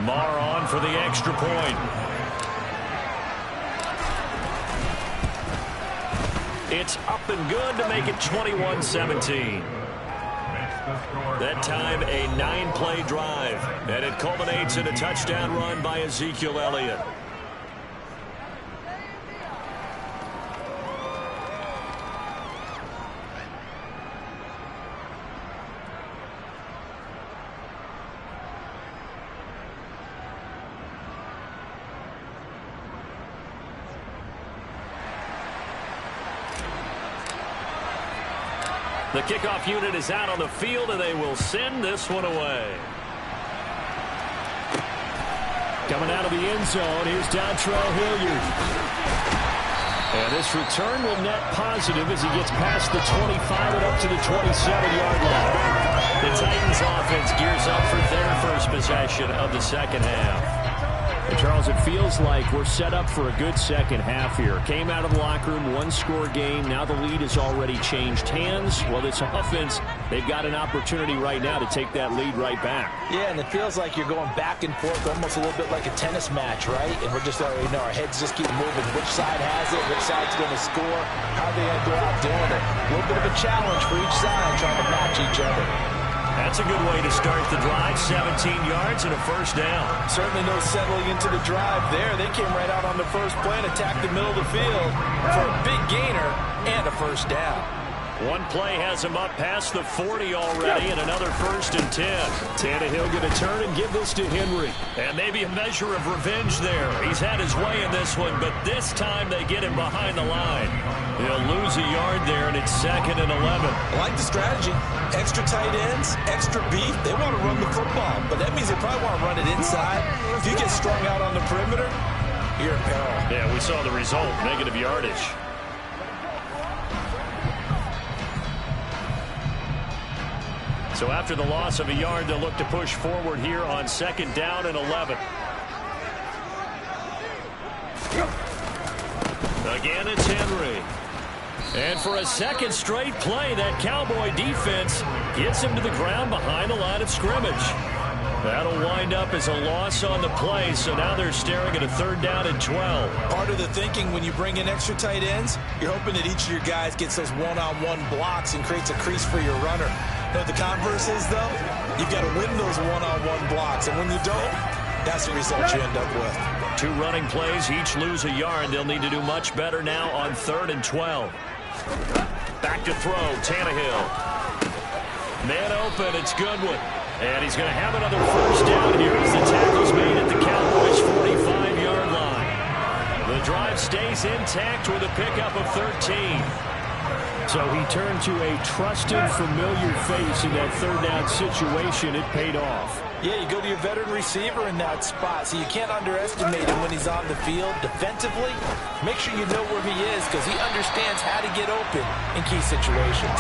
Marr on for the extra point. It's up and good to make it 21-17. That time a 9-play drive, and it culminates in a touchdown run by Ezekiel Elliott. The kickoff unit is out on the field, and they will send this one away. Coming out of the end zone, here's Dontrell Hilliard. And this return will net positive as he gets past the 25 and up to the 27-yard line. The Titans offense gears up for their first possession of the second half. And Charles, it feels like we're set up for a good second half here. Came out of the locker room, one-score game. Now the lead has already changed hands. Well, this offense, they've got an opportunity right now to take that lead right back. Yeah, and it feels like you're going back and forth, almost a little bit like a tennis match, right? And we're just already know our heads just keep moving. Which side has it? Which side's going to score? How are they going to go out doing it? A little bit of a challenge for each side trying to match each other. That's a good way to start the drive. 17 yards and a first down. Certainly no settling into the drive there. They came right out on the first play and attacked the middle of the field for a big gainer and a first down. One play has him up past the 40 already, and another 1st and 10. Tannehill going to turn and give this to Henry. And maybe a measure of revenge there. He's had his way in this one, but this time they get him behind the line. He'll lose a yard there, and it's 2nd and 11. I like the strategy. Extra tight ends, extra beef. They want to run the football, but that means they probably want to run it inside. If you get strung out on the perimeter, you're in peril. Yeah, we saw the result, negative yardage. So after the loss of a yard, they'll look to push forward here on 2nd down and 11. Again, it's Henry. And for a second straight play, that Cowboy defense gets him to the ground behind the line of scrimmage. That'll wind up as a loss on the play, so now they're staring at a 3rd down and 12. Part of the thinking when you bring in extra tight ends, you're hoping that each of your guys gets those one-on-one blocks and creates a crease for your runner. You know what the converse is, though? You've got to win those one-on-one blocks, and when you don't, that's the result you end up with. 2 running plays, each lose a yard. They'll need to do much better now on 3rd and 12. Back to throw, Tannehill. Man open, it's Goodwin. And he's going to have another first down here as the tackle's made at the Cowboys' 45-yard line. The drive stays intact with a pickup of 13. So he turned to a trusted, familiar face in that 3rd down situation. It paid off. Yeah, you go to your veteran receiver in that spot, so you can't underestimate him when he's on the field. Defensively, make sure you know where he is because he understands how to get open in key situations.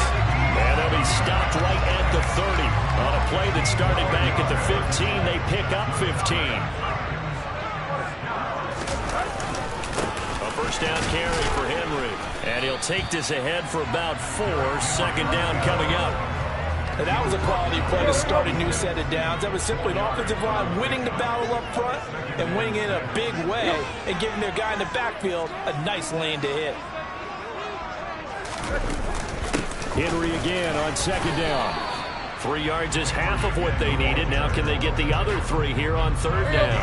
And they'll be stopped right at the 30. On a play that started back at the 15, they pick up 15. A first down carry for Henry. And he'll take this ahead for about 4. 2nd down coming up. And that was a quality play to start a new set of downs. That was simply an offensive line winning the battle up front and winning in a big way and giving their guy in the backfield a nice lane to hit. Henry again on 2nd down. 3 yards is half of what they needed. Now can they get the other 3 here on 3rd down?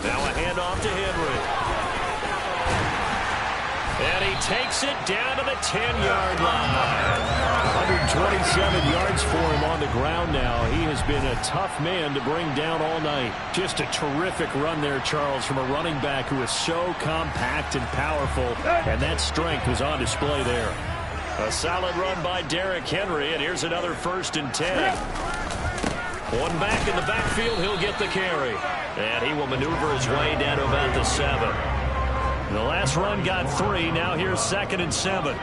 Now a handoff to Henry. And he takes it down to the 10-yard line. 127 yards for him on the ground now. He has been a tough man to bring down all night. Just a terrific run there, Charles, from a running back who is so compact and powerful, and that strength was on display there. A solid run by Derrick Henry, and here's another 1st and 10. One back in the backfield, he'll get the carry. And he will maneuver his way down to about the 7. The last run got 3. Now here's 2nd and 7.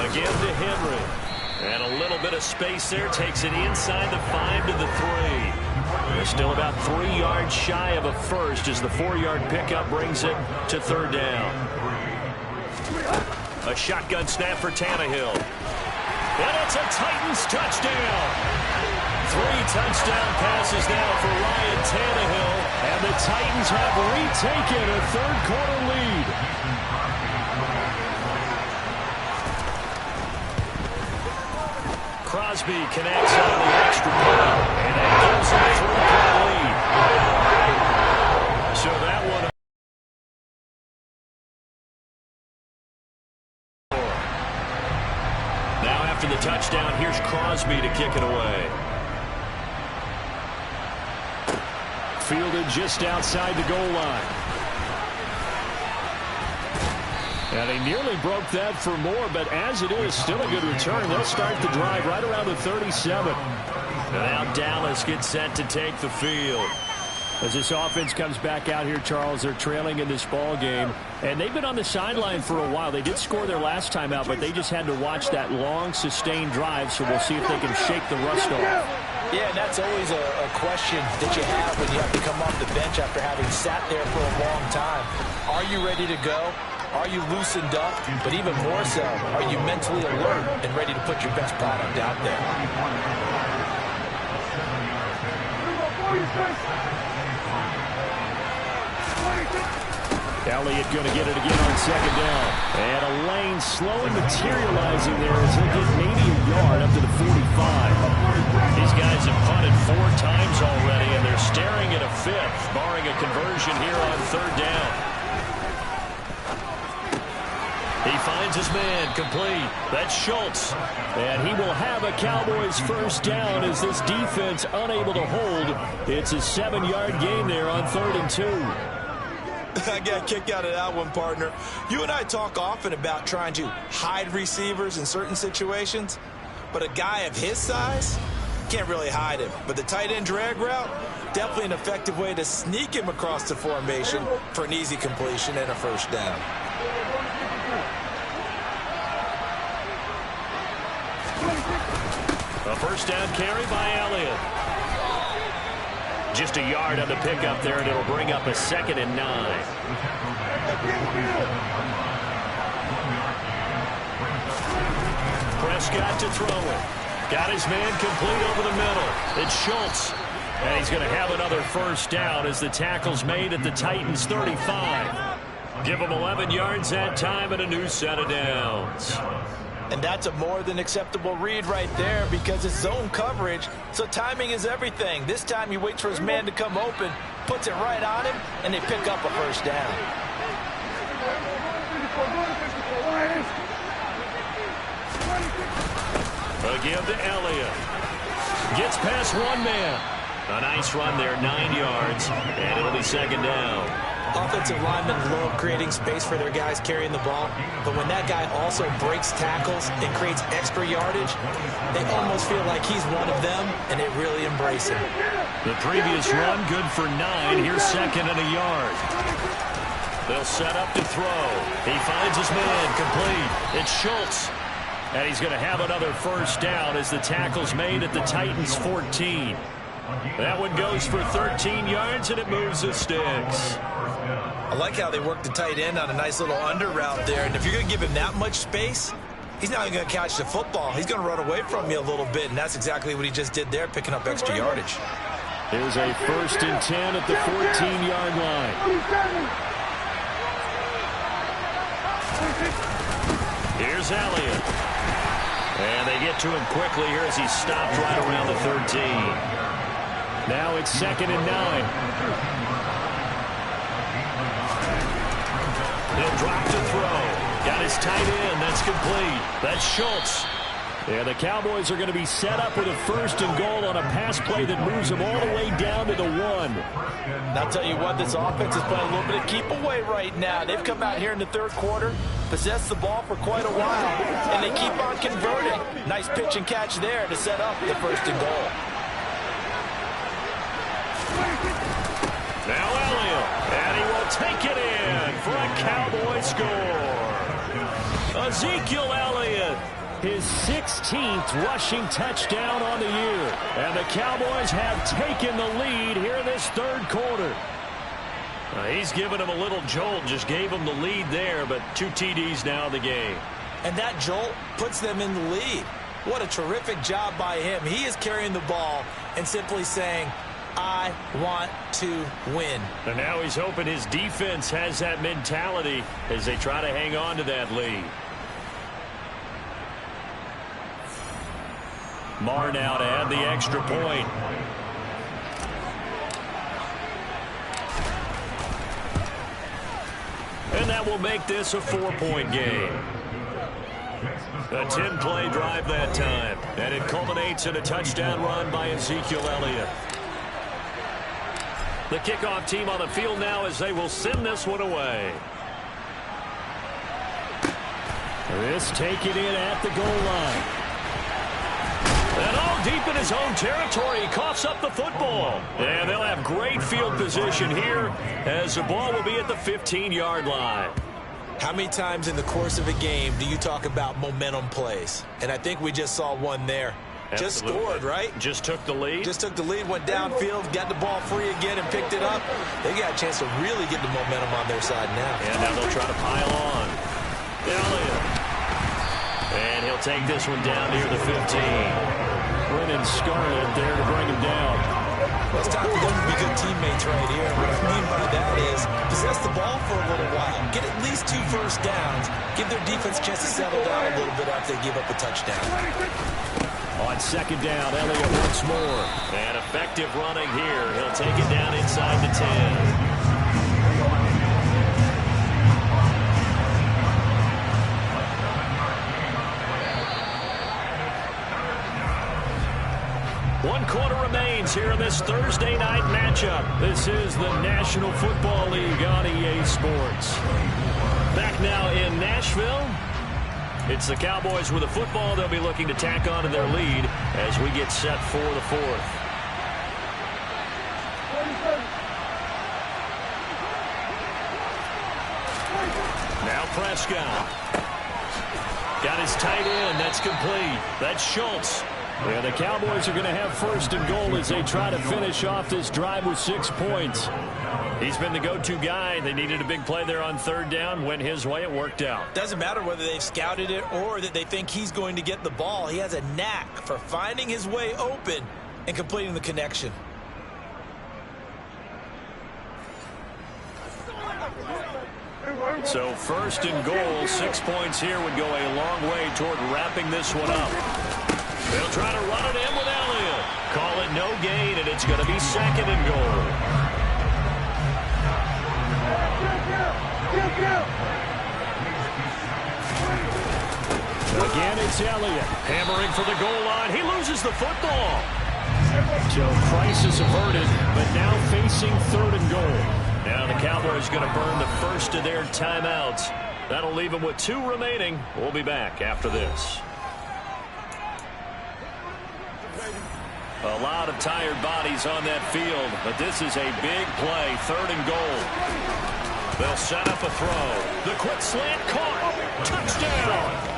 Again to Henry. And a little bit of space there. Takes it inside the 5 to the 3. They're still about 3 yards shy of a first as the 4-yard pickup brings it to 3rd down. A shotgun snap for Tannehill. And it's a Titans touchdown. 3 touchdown passes now for Ryan Tannehill. And the Titans have retaken a 3rd-quarter lead. Crosby connects on the extra point. And that gives him a 3-point lead. So that one... Now after the touchdown, here's Crosby to kick it away. fielded just outside the goal line. And he nearly broke that for more, but as it is, still a good return. They'll start the drive right around the 37. And now Dallas gets set to take the field. As this offense comes back out here, Charles, they're trailing in this ball game. And they've been on the sideline for a while. They did score their last time out, but they just had to watch that long, sustained drive, so we'll see if they can shake the rust off. Yeah, and that's always a question that you have when you have to come off the bench after having sat there for a long time. Are you ready to go? Are you loosened up? But even more so, are you mentally alert and ready to put your best product out there? Elliott going to get it again on second down. And a lane slowly materializing there as he'll get maybe a yard up to the 45. These guys have punted 4 times already, and they're staring at a 5th, barring a conversion here on third down. He finds his man complete. That's Schultz. And he will have a Cowboys first down as this defense unable to hold. It's a 7-yard gain there on 3rd and 2. I got a kick out of that one, partner. You and I talk often about trying to hide receivers in certain situations, but a guy of his size can't really hide him. But the tight end drag route, definitely an effective way to sneak him across the formation for an easy completion and a first down. A first down carry by Elliott. Just a yard on the pickup there, and it'll bring up a 2nd and 9. Prescott to throw it. Got his man complete over the middle. It's Schultz. And he's going to have another first down as the tackle's made at the Titans' 35. Give him 11 yards that time and a new set of downs. And that's a more than acceptable read right there because it's zone coverage, so timing is everything. This time he waits for his man to come open, puts it right on him, and they pick up a first down. Again to Elliott. Gets past one man. A nice run there, 9 yards, and it'll be 2nd down. Offensive linemen love creating space for their guys carrying the ball, but when that guy also breaks tackles and creates extra yardage, they almost feel like he's one of them, and they really embrace him. The previous run, good for 9. Here's 2nd and a yard. They'll set up to throw. He finds his man complete. It's Schultz. And he's going to have another first down as the tackle's made at the Titans' 14. That one goes for 13 yards, and it moves the sticks. I like how they work the tight end on a nice little under route there. And if you're going to give him that much space, he's not going to catch the football. He's going to run away from you a little bit, and that's exactly what he just did there, picking up extra yardage. Here's a 1st and 10 at the 14-yard line. Here's Elliott. And they get to him quickly here as he's stopped right around the 13. Now it's 2nd and 9. He'll drop to throw. Got his tight end. That's complete. That's Schultz. And the Cowboys are going to be set up with a 1st and goal on a pass play that moves them all the way down to the 1. And I'll tell you what, this offense is playing a little bit of keep away right now. They've come out here in the 3rd quarter, possessed the ball for quite a while, and they keep on converting. Nice pitch and catch there to set up the 1st and goal. Now Elliott, and he will take it in for a Cowboy score. Ezekiel Elliott, his 16th rushing touchdown on the year. And the Cowboys have taken the lead here in this 3rd quarter. He's given him a little jolt, just gave him the lead there, but 2 TDs now in the game. And that jolt puts them in the lead. What a terrific job by him. He is carrying the ball and simply saying, I want to win. And now he's hoping his defense has that mentality as they try to hang on to that lead. Marr now to add the extra point. And that will make this a 4-point game. A 10-play drive that time. And it culminates in a touchdown run by Ezekiel Elliott. The kickoff team on the field now as they will send this one away. This taken in at the goal line. And all deep in his own territory, he coughs up the football. And they'll have great field position here as the ball will be at the 15-yard line. How many times in the course of a game do you talk about momentum plays? And I think we just saw one there. Absolutely. Just scored, right? Just took the lead. Just took the lead, went downfield, got the ball free again and picked it up. They got a chance to really get the momentum on their side now. And now they'll try to pile on. Elliott. And he'll take this one down near the 15. Brennan Scarlett there to bring him down. Well, it's time for them to be good teammates right here. What I mean by that is possess the ball for a little while. Get at least 2 first downs. Give their defense a chance to settle down a little bit after they give up a touchdown. On second down, Elliott once more. And effective running here. He'll take it down inside the 10. One quarter remains here in this Thursday night matchup. This is the National Football League on EA Sports. Back now in Nashville. It's the Cowboys with the football. They'll be looking to tack on to their lead as we get set for the fourth. Now Prescott. Got his tight end. That's complete. That's Schultz. Yeah, the Cowboys are going to have first and goal as they try to finish off this drive with 6 points. He's been the go-to guy. They needed a big play there on third down. Went his way. It worked out. Doesn't matter whether they've scouted it or that they think he's going to get the ball. He has a knack for finding his way open and completing the connection. So first and goal, 6 points here would go a long way toward wrapping this one up. They'll try to run it in with Elliott. Call it no gain, and it's going to be second and goal. Again, it's Elliott. Hammering for the goal line. He loses the football. So crisis averted, but now facing third and goal. Now the Cowboys going to burn the first of their timeouts. That'll leave them with 2 remaining. We'll be back after this. A lot of tired bodies on that field, but this is a big play, third and goal. They'll set up a throw. The quick slant caught. Touchdown.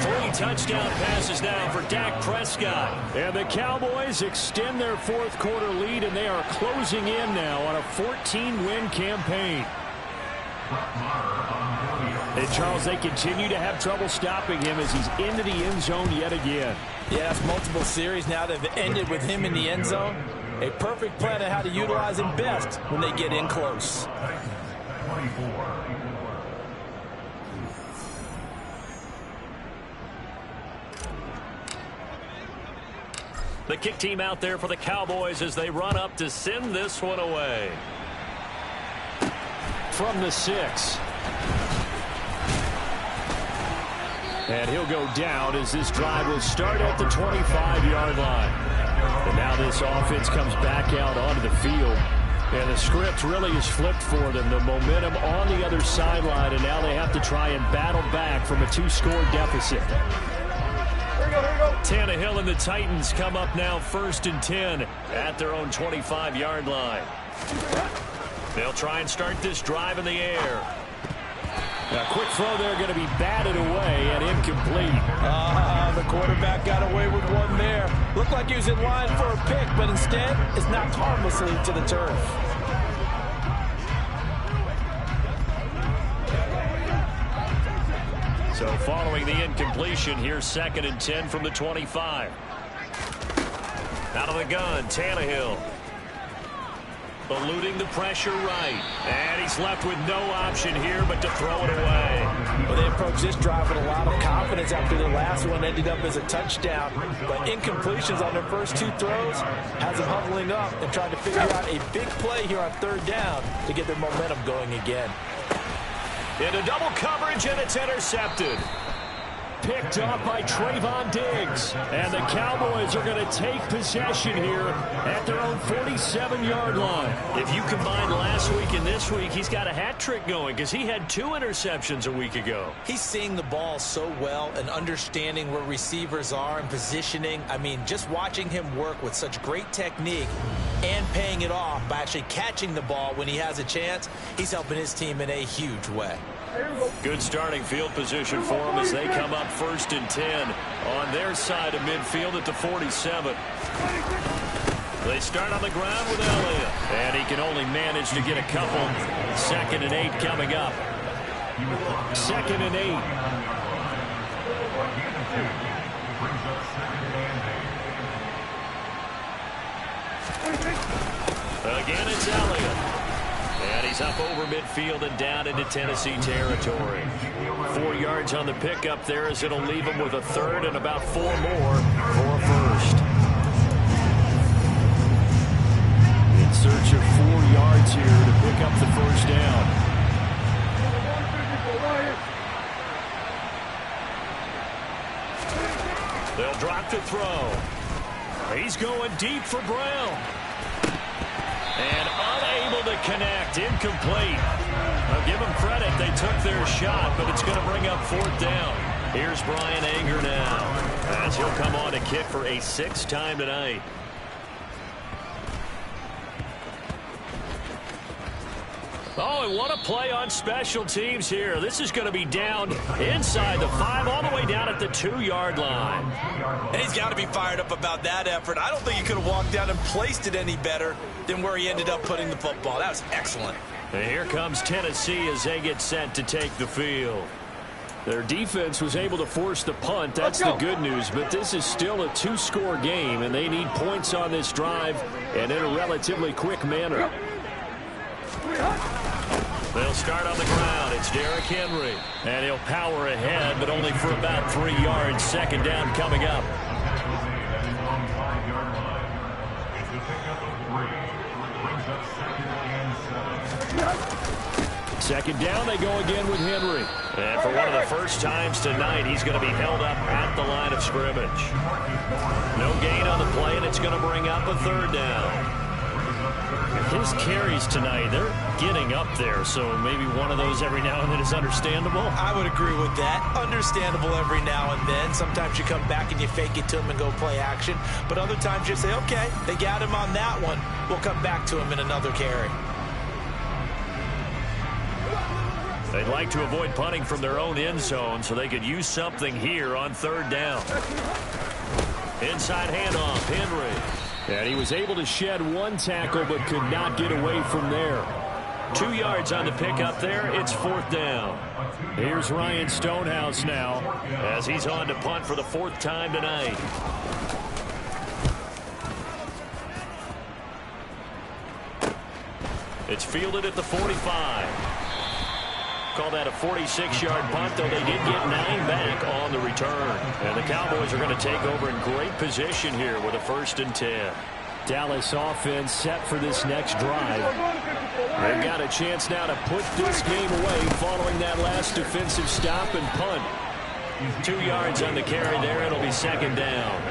3 touchdown passes now for Dak Prescott. And the Cowboys extend their fourth quarter lead, and they are closing in now on a 14-win campaign. And Charles, they continue to have trouble stopping him as he's into the end zone yet again. Yeah, that's multiple series now that have ended with him in the end zone. A perfect plan on how to utilize him best when they get in close. The kick team out there for the Cowboys as they run up to send this one away. From the 6. And he'll go down as this drive will start at the 25-yard line. And now this offense comes back out onto the field. And the script really is flipped for them. The momentum on the other sideline, and now they have to try and battle back from a 2-score deficit. Tannehill and the Titans come up now first and 10 at their own 25-yard line. They'll try and start this drive in the air. A quick throw there going to be batted away and incomplete. The quarterback got away with one there. Looked like he was in line for a pick, but instead it's knocked harmlessly to the turf. So following the incompletion, here's second and 10 from the 25. Out of the gun, Tannehill. Eluding the pressure right. And he's left with no option here but to throw it away. Well, they approached this drive with a lot of confidence after their last one ended up as a touchdown. But incompletions on their first 2 throws has them huddling up and trying to figure out a big play here on third down to get their momentum going again. Into double coverage, and it's intercepted. picked off by Trayvon Diggs. And the Cowboys are going to take possession here at their own 47-yard line. If you combine last week and this week, he's got a hat trick going because he had 2 interceptions a week ago. He's seeing the ball so well and understanding where receivers are and positioning. I mean, just watching him work with such great technique and paying it off by actually catching the ball when he has a chance, he's helping his team in a huge way. Good starting field position for them as they come up 1st and 10 on their side of midfield at the 47. They start on the ground with Elliott. And he can only manage to get a couple. 2nd and 8 coming up. 2nd and 8. Again, it's Elliott. And he's up over midfield and down into Tennessee territory. 4 yards on the pickup there as it'll leave him with a 3rd and about 4 more for a 1st. In search of 4 yards here to pick up the 1st down. They'll drop to throw. He's going deep for Brown. And unable to connect. Incomplete. I'll give them credit. They took their shot, but it's going to bring up 4th down. Here's Brian Anger now as he'll come on to kick for a 6th time tonight. Oh, and what a play on special teams here. This is going to be down inside the 5, all the way down at the 2-yard line. And he's got to be fired up about that effort. I don't think he could have walked down and placed it any better than where he ended up putting the football. That was excellent. And here comes Tennessee as they get set to take the field. Their defense was able to force the punt. That's the good news, but this is still a 2-score game, and they need points on this drive and in a relatively quick manner. They'll start on the ground. It's Derrick Henry. And he'll power ahead, but only for about 3 yards. 2nd down coming up. Second down, they go again with Henry. And for one of the first times tonight, he's going to be held up at the line of scrimmage. No gain on the play, and it's going to bring up a 3rd down. His carries tonight, they're getting up there, so maybe one of those every now and then is understandable. I would agree with that. Understandable every now and then. Sometimes you come back and you fake it to him and go play action. But other times you say, okay, they got him on that one. We'll come back to him in another carry. They'd like to avoid punting from their own end zone so they could use something here on 3rd down. Inside handoff, Henry. And he was able to shed 1 tackle but could not get away from there. 2 yards on the pickup there. It's 4th down. Here's Ryan Stonehouse now as he's on to punt for the 4th time tonight. It's fielded at the 45. Call that a 46-yard punt, though they did get 9 back on the return. And the Cowboys are going to take over in great position here with a 1st and 10. Dallas offense set for this next drive. They've got a chance now to put this game away following that last defensive stop and punt. 2 yards on the carry there. It'll be 2nd down.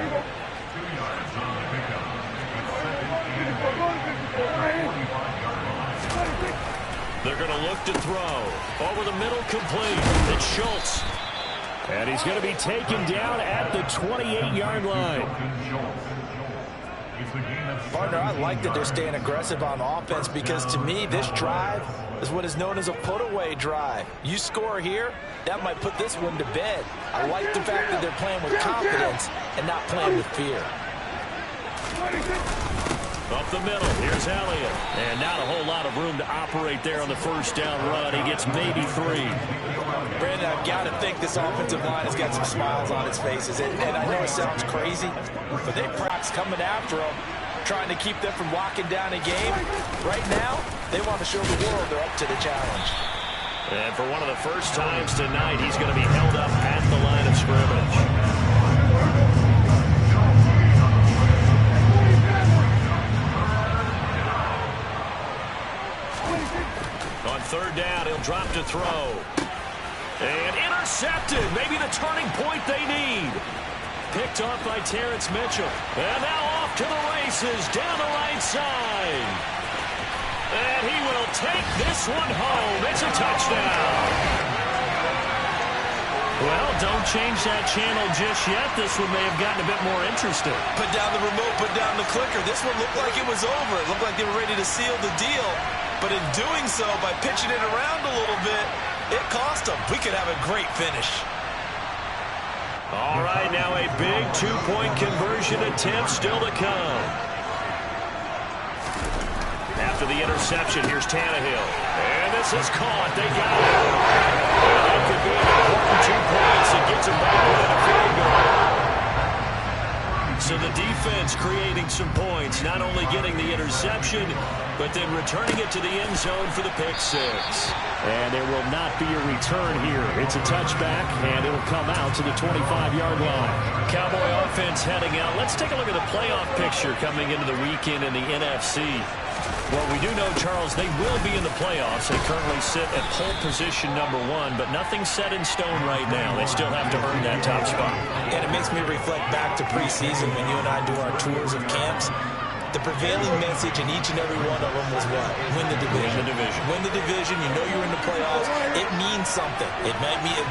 They're going to look to throw. Over the middle, complete. It's Schultz. And he's going to be taken down at the 28-yard line. Partner, I like that they're staying aggressive on offense because to me, this drive is what is known as a put-away drive. You score here, that might put this one to bed. I like the fact that they're playing with confidence and not playing with fear. Up the middle, here's Elliott. And not a whole lot of room to operate there on the 1st down run. He gets maybe 3. Brandon, I've got to think this offensive line has got some smiles on its faces. And I know it sounds crazy, but they practice coming after them, trying to keep them from locking down a game. Right now, they want to show the world they're up to the challenge. And for one of the first times tonight, he's going to be held up at the line of scrimmage. On 3rd down, he'll drop to throw. And intercepted. Maybe the turning point they need. Picked off by Terrence Mitchell. And now off to the races down the right side. And he will take this one home. It's a touchdown. Well, don't change that channel just yet. This one may have gotten a bit more interesting. Put down the remote, put down the clicker. This one looked like it was over. It looked like they were ready to seal the deal. But in doing so, by pitching it around a little bit, it cost them. We could have a great finish. All right, now a big two-point conversion attempt still to come. After the interception, here's Tannehill. And this is caught. They got it. And that could be an important 2 points. It gets them back within a field goal. So the defense creating some points, not only getting the interception, but then returning it to the end zone for the pick six. And there will not be a return here. It's a touchback, and it'll come out to the 25-yard line. Cowboy offense heading out. Let's take a look at the playoff picture coming into the weekend in the NFC. Well, we do know, Charles, they will be in the playoffs. They currently sit at pole position #1, but nothing's set in stone right now. They still have to earn that top spot. And it makes me reflect back to preseason when you and I do our tours of camps. The prevailing message in each and every one of them was what? Win the division. Win the division. Win the division. You know you're in the playoffs. It means something. It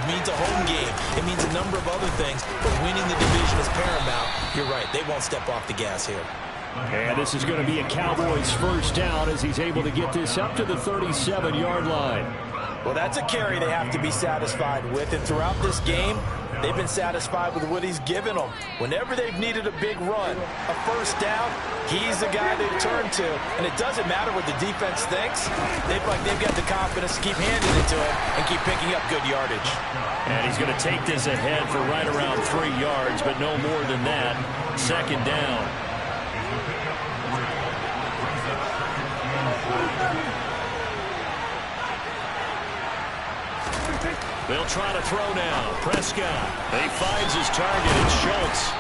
means a home game. It means a number of other things. But winning the division is paramount. You're right. They won't step off the gas here. And this is going to be a Cowboys first down as he's able to get this up to the 37-yard line. Well, that's a carry they have to be satisfied with. And throughout this game, they've been satisfied with what he's given them. Whenever they've needed a big run, a first down, he's the guy they turn to. And it doesn't matter what the defense thinks. They've got the confidence to keep handing it to him and keep picking up good yardage. And he's going to take this ahead for right around 3 yards, but no more than that. Second down. They'll try to throw now. Prescott. He finds his target. It's Schultz.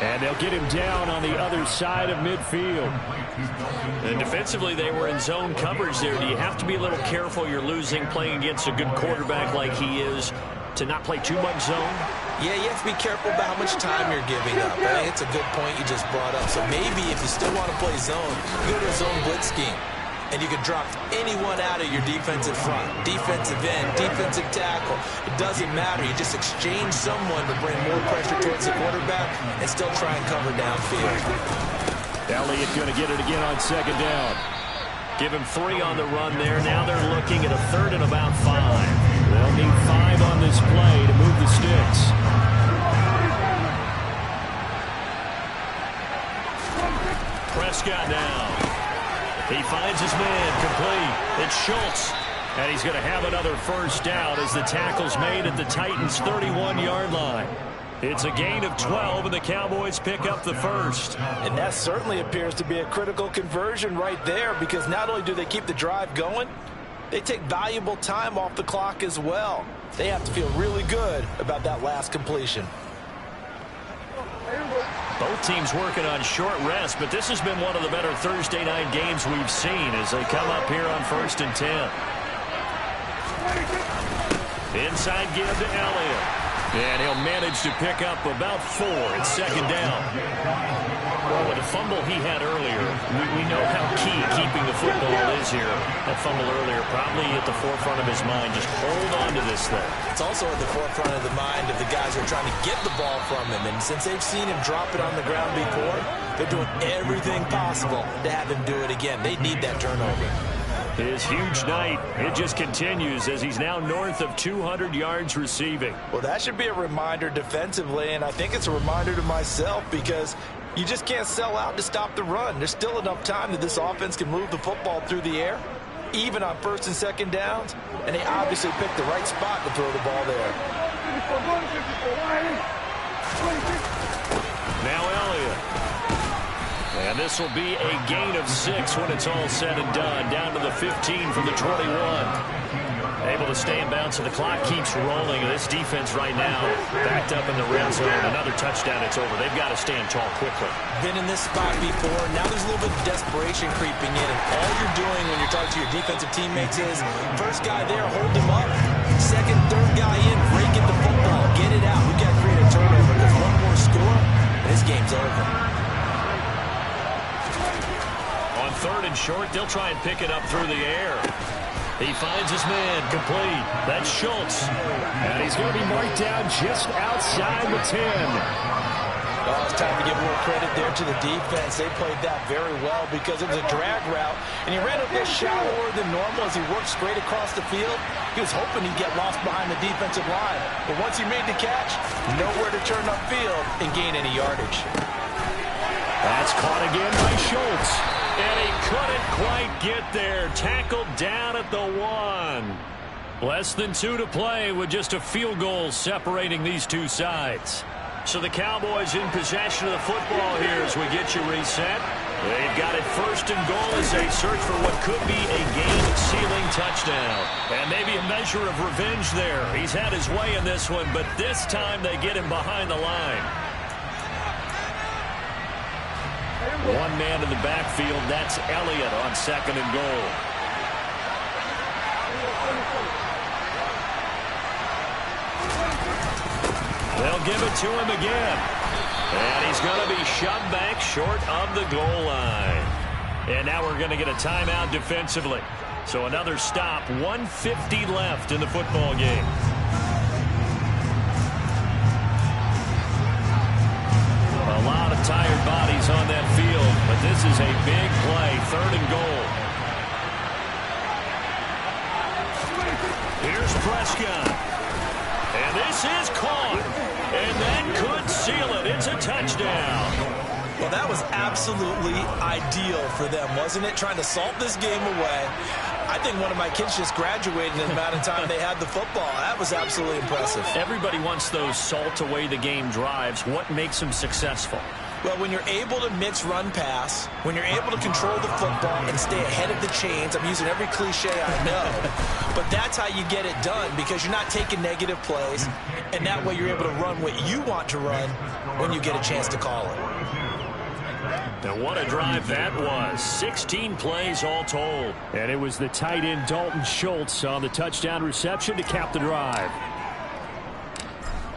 And they'll get him down on the other side of midfield. And defensively, they were in zone coverage there. Do you have to be a little careful? You're losing, playing against a good quarterback like he is, to not play too much zone? Yeah, you have to be careful about how much time you're giving up. I think it's a good point you just brought up. So maybe if you still want to play zone, you go to a zone blitz scheme. And you can drop anyone out of your defensive front, defensive end, defensive tackle. It doesn't matter. You just exchange someone to bring more pressure towards the quarterback and still try and cover downfield. Elliott going to get it again on second down. Give him 3 on the run there. Now they're looking at a third and about 5. They'll need 5 on this play to move the sticks. Prescott now. He finds his man complete. It's Schultz. And he's going to have another first down as the tackle's made at the Titans' 31-yard line. It's a gain of 12, and the Cowboys pick up the first. And that certainly appears to be a critical conversion right there, because not only do they keep the drive going, they take valuable time off the clock as well. They have to feel really good about that last completion. Both teams working on short rest, but this has been one of the better Thursday night games we've seen as they come up here on 1st and 10. Inside give to Elliott. And he'll manage to pick up about 4. It's second down. Well, with the fumble he had earlier, we know how key keeping the football is here. That fumble earlier probably at the forefront of his mind. Just hold on to this thing. It's also at the forefront of the mind of the guys who are trying to get the ball from him. And since they've seen him drop it on the ground before, they're doing everything possible to have him do it again. They need that turnover. His huge night, it just continues as he's now north of 200 yards receiving. Well, that should be a reminder defensively, and I think it's a reminder to myself, because you just can't sell out to stop the run. There's still enough time that this offense can move the football through the air, even on 1st and 2nd downs, and they obviously picked the right spot to throw the ball there. Now Elliott. And this will be a gain of 6 when it's all said and done. Down to the 15 from the 21. Able to stay in bounds, so the clock keeps rolling. This defense right now backed up in the red zone. Another touchdown, it's over. They've got to stand tall quickly. Been in this spot before. Now there's a little bit of desperation creeping in. And all you're doing when you're talking to your defensive teammates is, first guy there, hold him up. second, third guy in, break at the football, get it out. We've got to create a turnover because one more score, and this game's over. On 3rd and short, they'll try and pick it up through the air. He finds his man, complete. That's Schultz. And he's going to be marked down just outside the 10. Oh, it's time to give more credit there to the defense. They played that very well because it was a drag route, and he ran a bit shallower than normal as he worked straight across the field. He was hoping he'd get lost behind the defensive line, but once he made the catch, nowhere to turn upfield and gain any yardage. That's caught again by Schultz, and he couldn't quite get there. Tackled down at the 1. Less than 2 to play with just a field goal separating these two sides. So the Cowboys in possession of the football here as we get you reset. They've got it 1st and goal as they search for what could be a game-sealing touchdown. And maybe a measure of revenge there. He's had his way in this one, but this time they get him behind the line. One man in the backfield, that's Elliott on 2nd and goal. They'll give it to him again. And he's going to be shoved back short of the goal line. And now we're going to get a timeout defensively. So another stop, 1:50 left in the football game. A lot of tired bodies on that field, but this is a big play, 3rd and goal. Here's Prescott. And this is caught. And that could seal it. It's a touchdown. Well, that was absolutely ideal for them, wasn't it? Trying to salt this game away. I think one of my kids just graduated in the amount of time they had the football. That was absolutely impressive. Everybody wants those salt-away-the-game drives. What makes them successful? Well, when you're able to mix run-pass, when you're able to control the football and stay ahead of the chains, I'm using every cliche I know, but that's how you get it done because you're not taking negative plays, and that way you're able to run what you want to run when you get a chance to call it. And what a drive that was. 16 plays all told. And it was the tight end Dalton Schultz on the touchdown reception to cap the drive.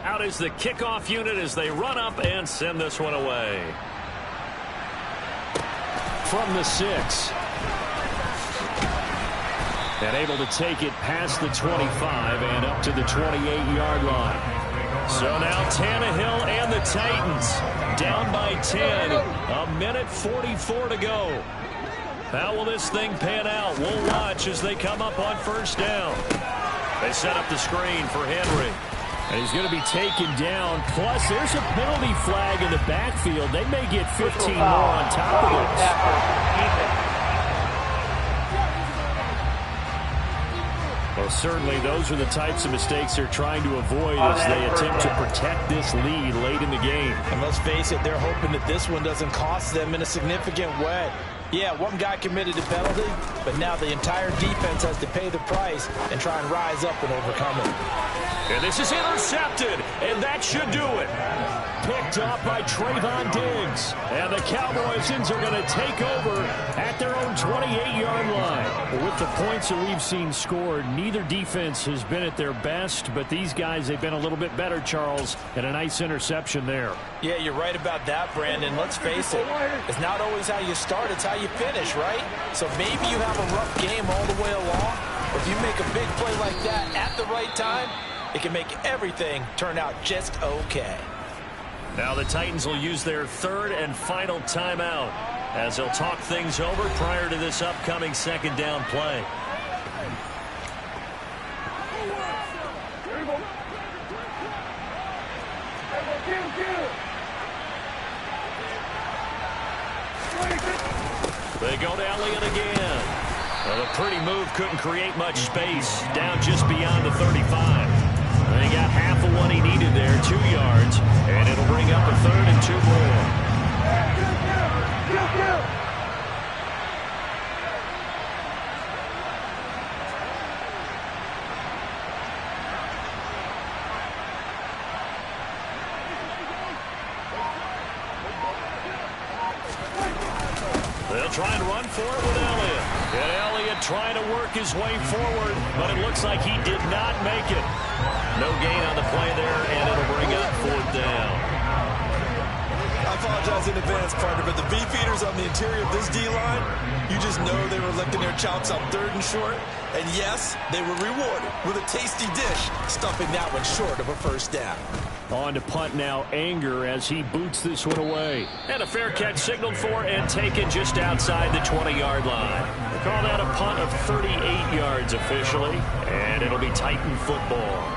Out is the kickoff unit as they run up and send this one away. From the 6. And able to take it past the 25 and up to the 28-yard line. So now Tannehill and the Titans down by 10. A minute 44 to go. How will this thing pan out? We'll watch as they come up on 1st down. They set up the screen for Henry. And he's going to be taken down. Plus, there's a penalty flag in the backfield. They may get 15 more on top of this. Well, certainly those are the types of mistakes they're trying to avoid as they attempt to protect this lead late in the game. And let's face it, they're hoping that this one doesn't cost them in a significant way. Yeah, one guy committed a penalty, but now the entire defense has to pay the price and try and rise up and overcome it. And this is intercepted, and that should do it. Picked up by Trayvon Diggs. And the Cowboys are going to take over at their own 28-yard line. With the points that we've seen scored, neither defense has been at their best, but these guys, they've been a little bit better, Charles, and a nice interception there. Yeah, you're right about that, Brandon. Let's face it, it's not always how you start, it's how you finish, right? So maybe you have a rough game all the way along, but if you make a big play like that at the right time, it can make everything turn out just okay. Now the Titans will use their 3rd and final timeout as they'll talk things over prior to this upcoming 2nd down play. They go to Elliott again. Well, a pretty move couldn't create much space down just beyond the 35. They got half of what he needed there, 2 yards, and it'll bring up a 3rd and 2 more. They'll try and run for it with Elliott. And Elliott trying to work his way forward, but it looks like he did not make it. No gain on the play there, and it'll bring up 4th down. I apologize in advance, partner, but the beefeaters on the interior of this D-line, you just know they were licking their chops on 3rd and short. And yes, they were rewarded with a tasty dish, stuffing that one short of a 1st down. On to punt now, Anger, as he boots this one away. And a fair catch signaled for and taken just outside the 20-yard line. They call that a punt of 38 yards officially, and it'll be Titan football.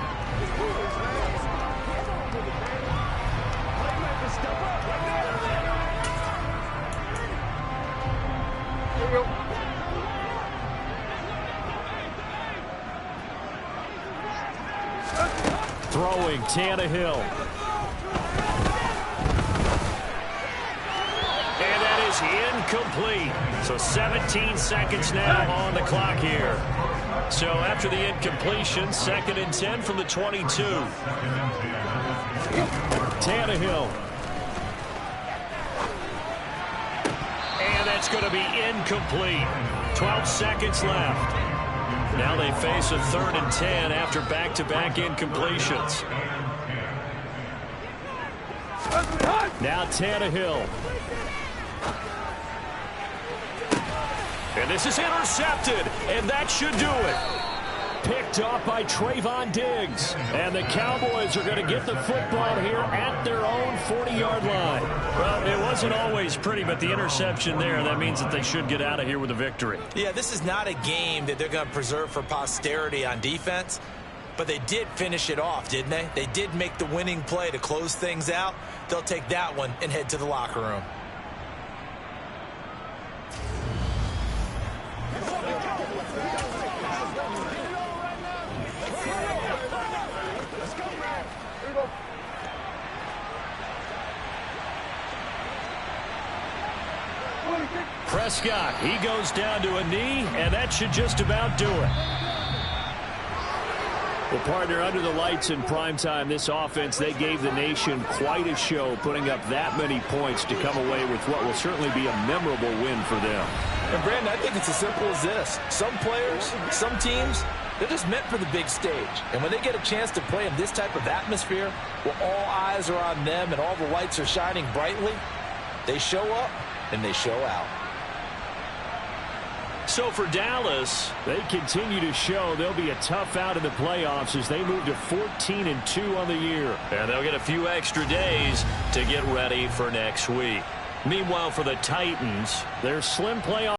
Throwing, Tannehill. And that is incomplete. So 17 seconds now on the clock here. So after the incompletion, 2nd and 10 from the 22. Tannehill. And that's going to be incomplete. 12 seconds left. Now they face a 3rd and 10 after back-to-back incompletions. Now Tannehill. And this is intercepted, and that should do it. Picked off by Trayvon Diggs. And the Cowboys are going to get the football here at their own 40-yard line. Well, it wasn't always pretty, but the interception there, that means that they should get out of here with a victory. Yeah, this is not a game that they're going to preserve for posterity on defense, but they did finish it off, didn't they? They did make the winning play to close things out. They'll take that one and head to the locker room. Prescott, he goes down to a knee, and that should just about do it. Well, partner, under the lights in primetime, this offense, they gave the nation quite a show, putting up that many points to come away with what will certainly be a memorable win for them. And, Brandon, I think it's as simple as this. Some players, some teams, they're just meant for the big stage. And when they get a chance to play in this type of atmosphere, where all eyes are on them and all the lights are shining brightly, they show up and they show out. So for Dallas, they continue to show they'll be a tough out in the playoffs as they move to 14-2 on the year. And they'll get a few extra days to get ready for next week. Meanwhile, for the Titans, their slim playoff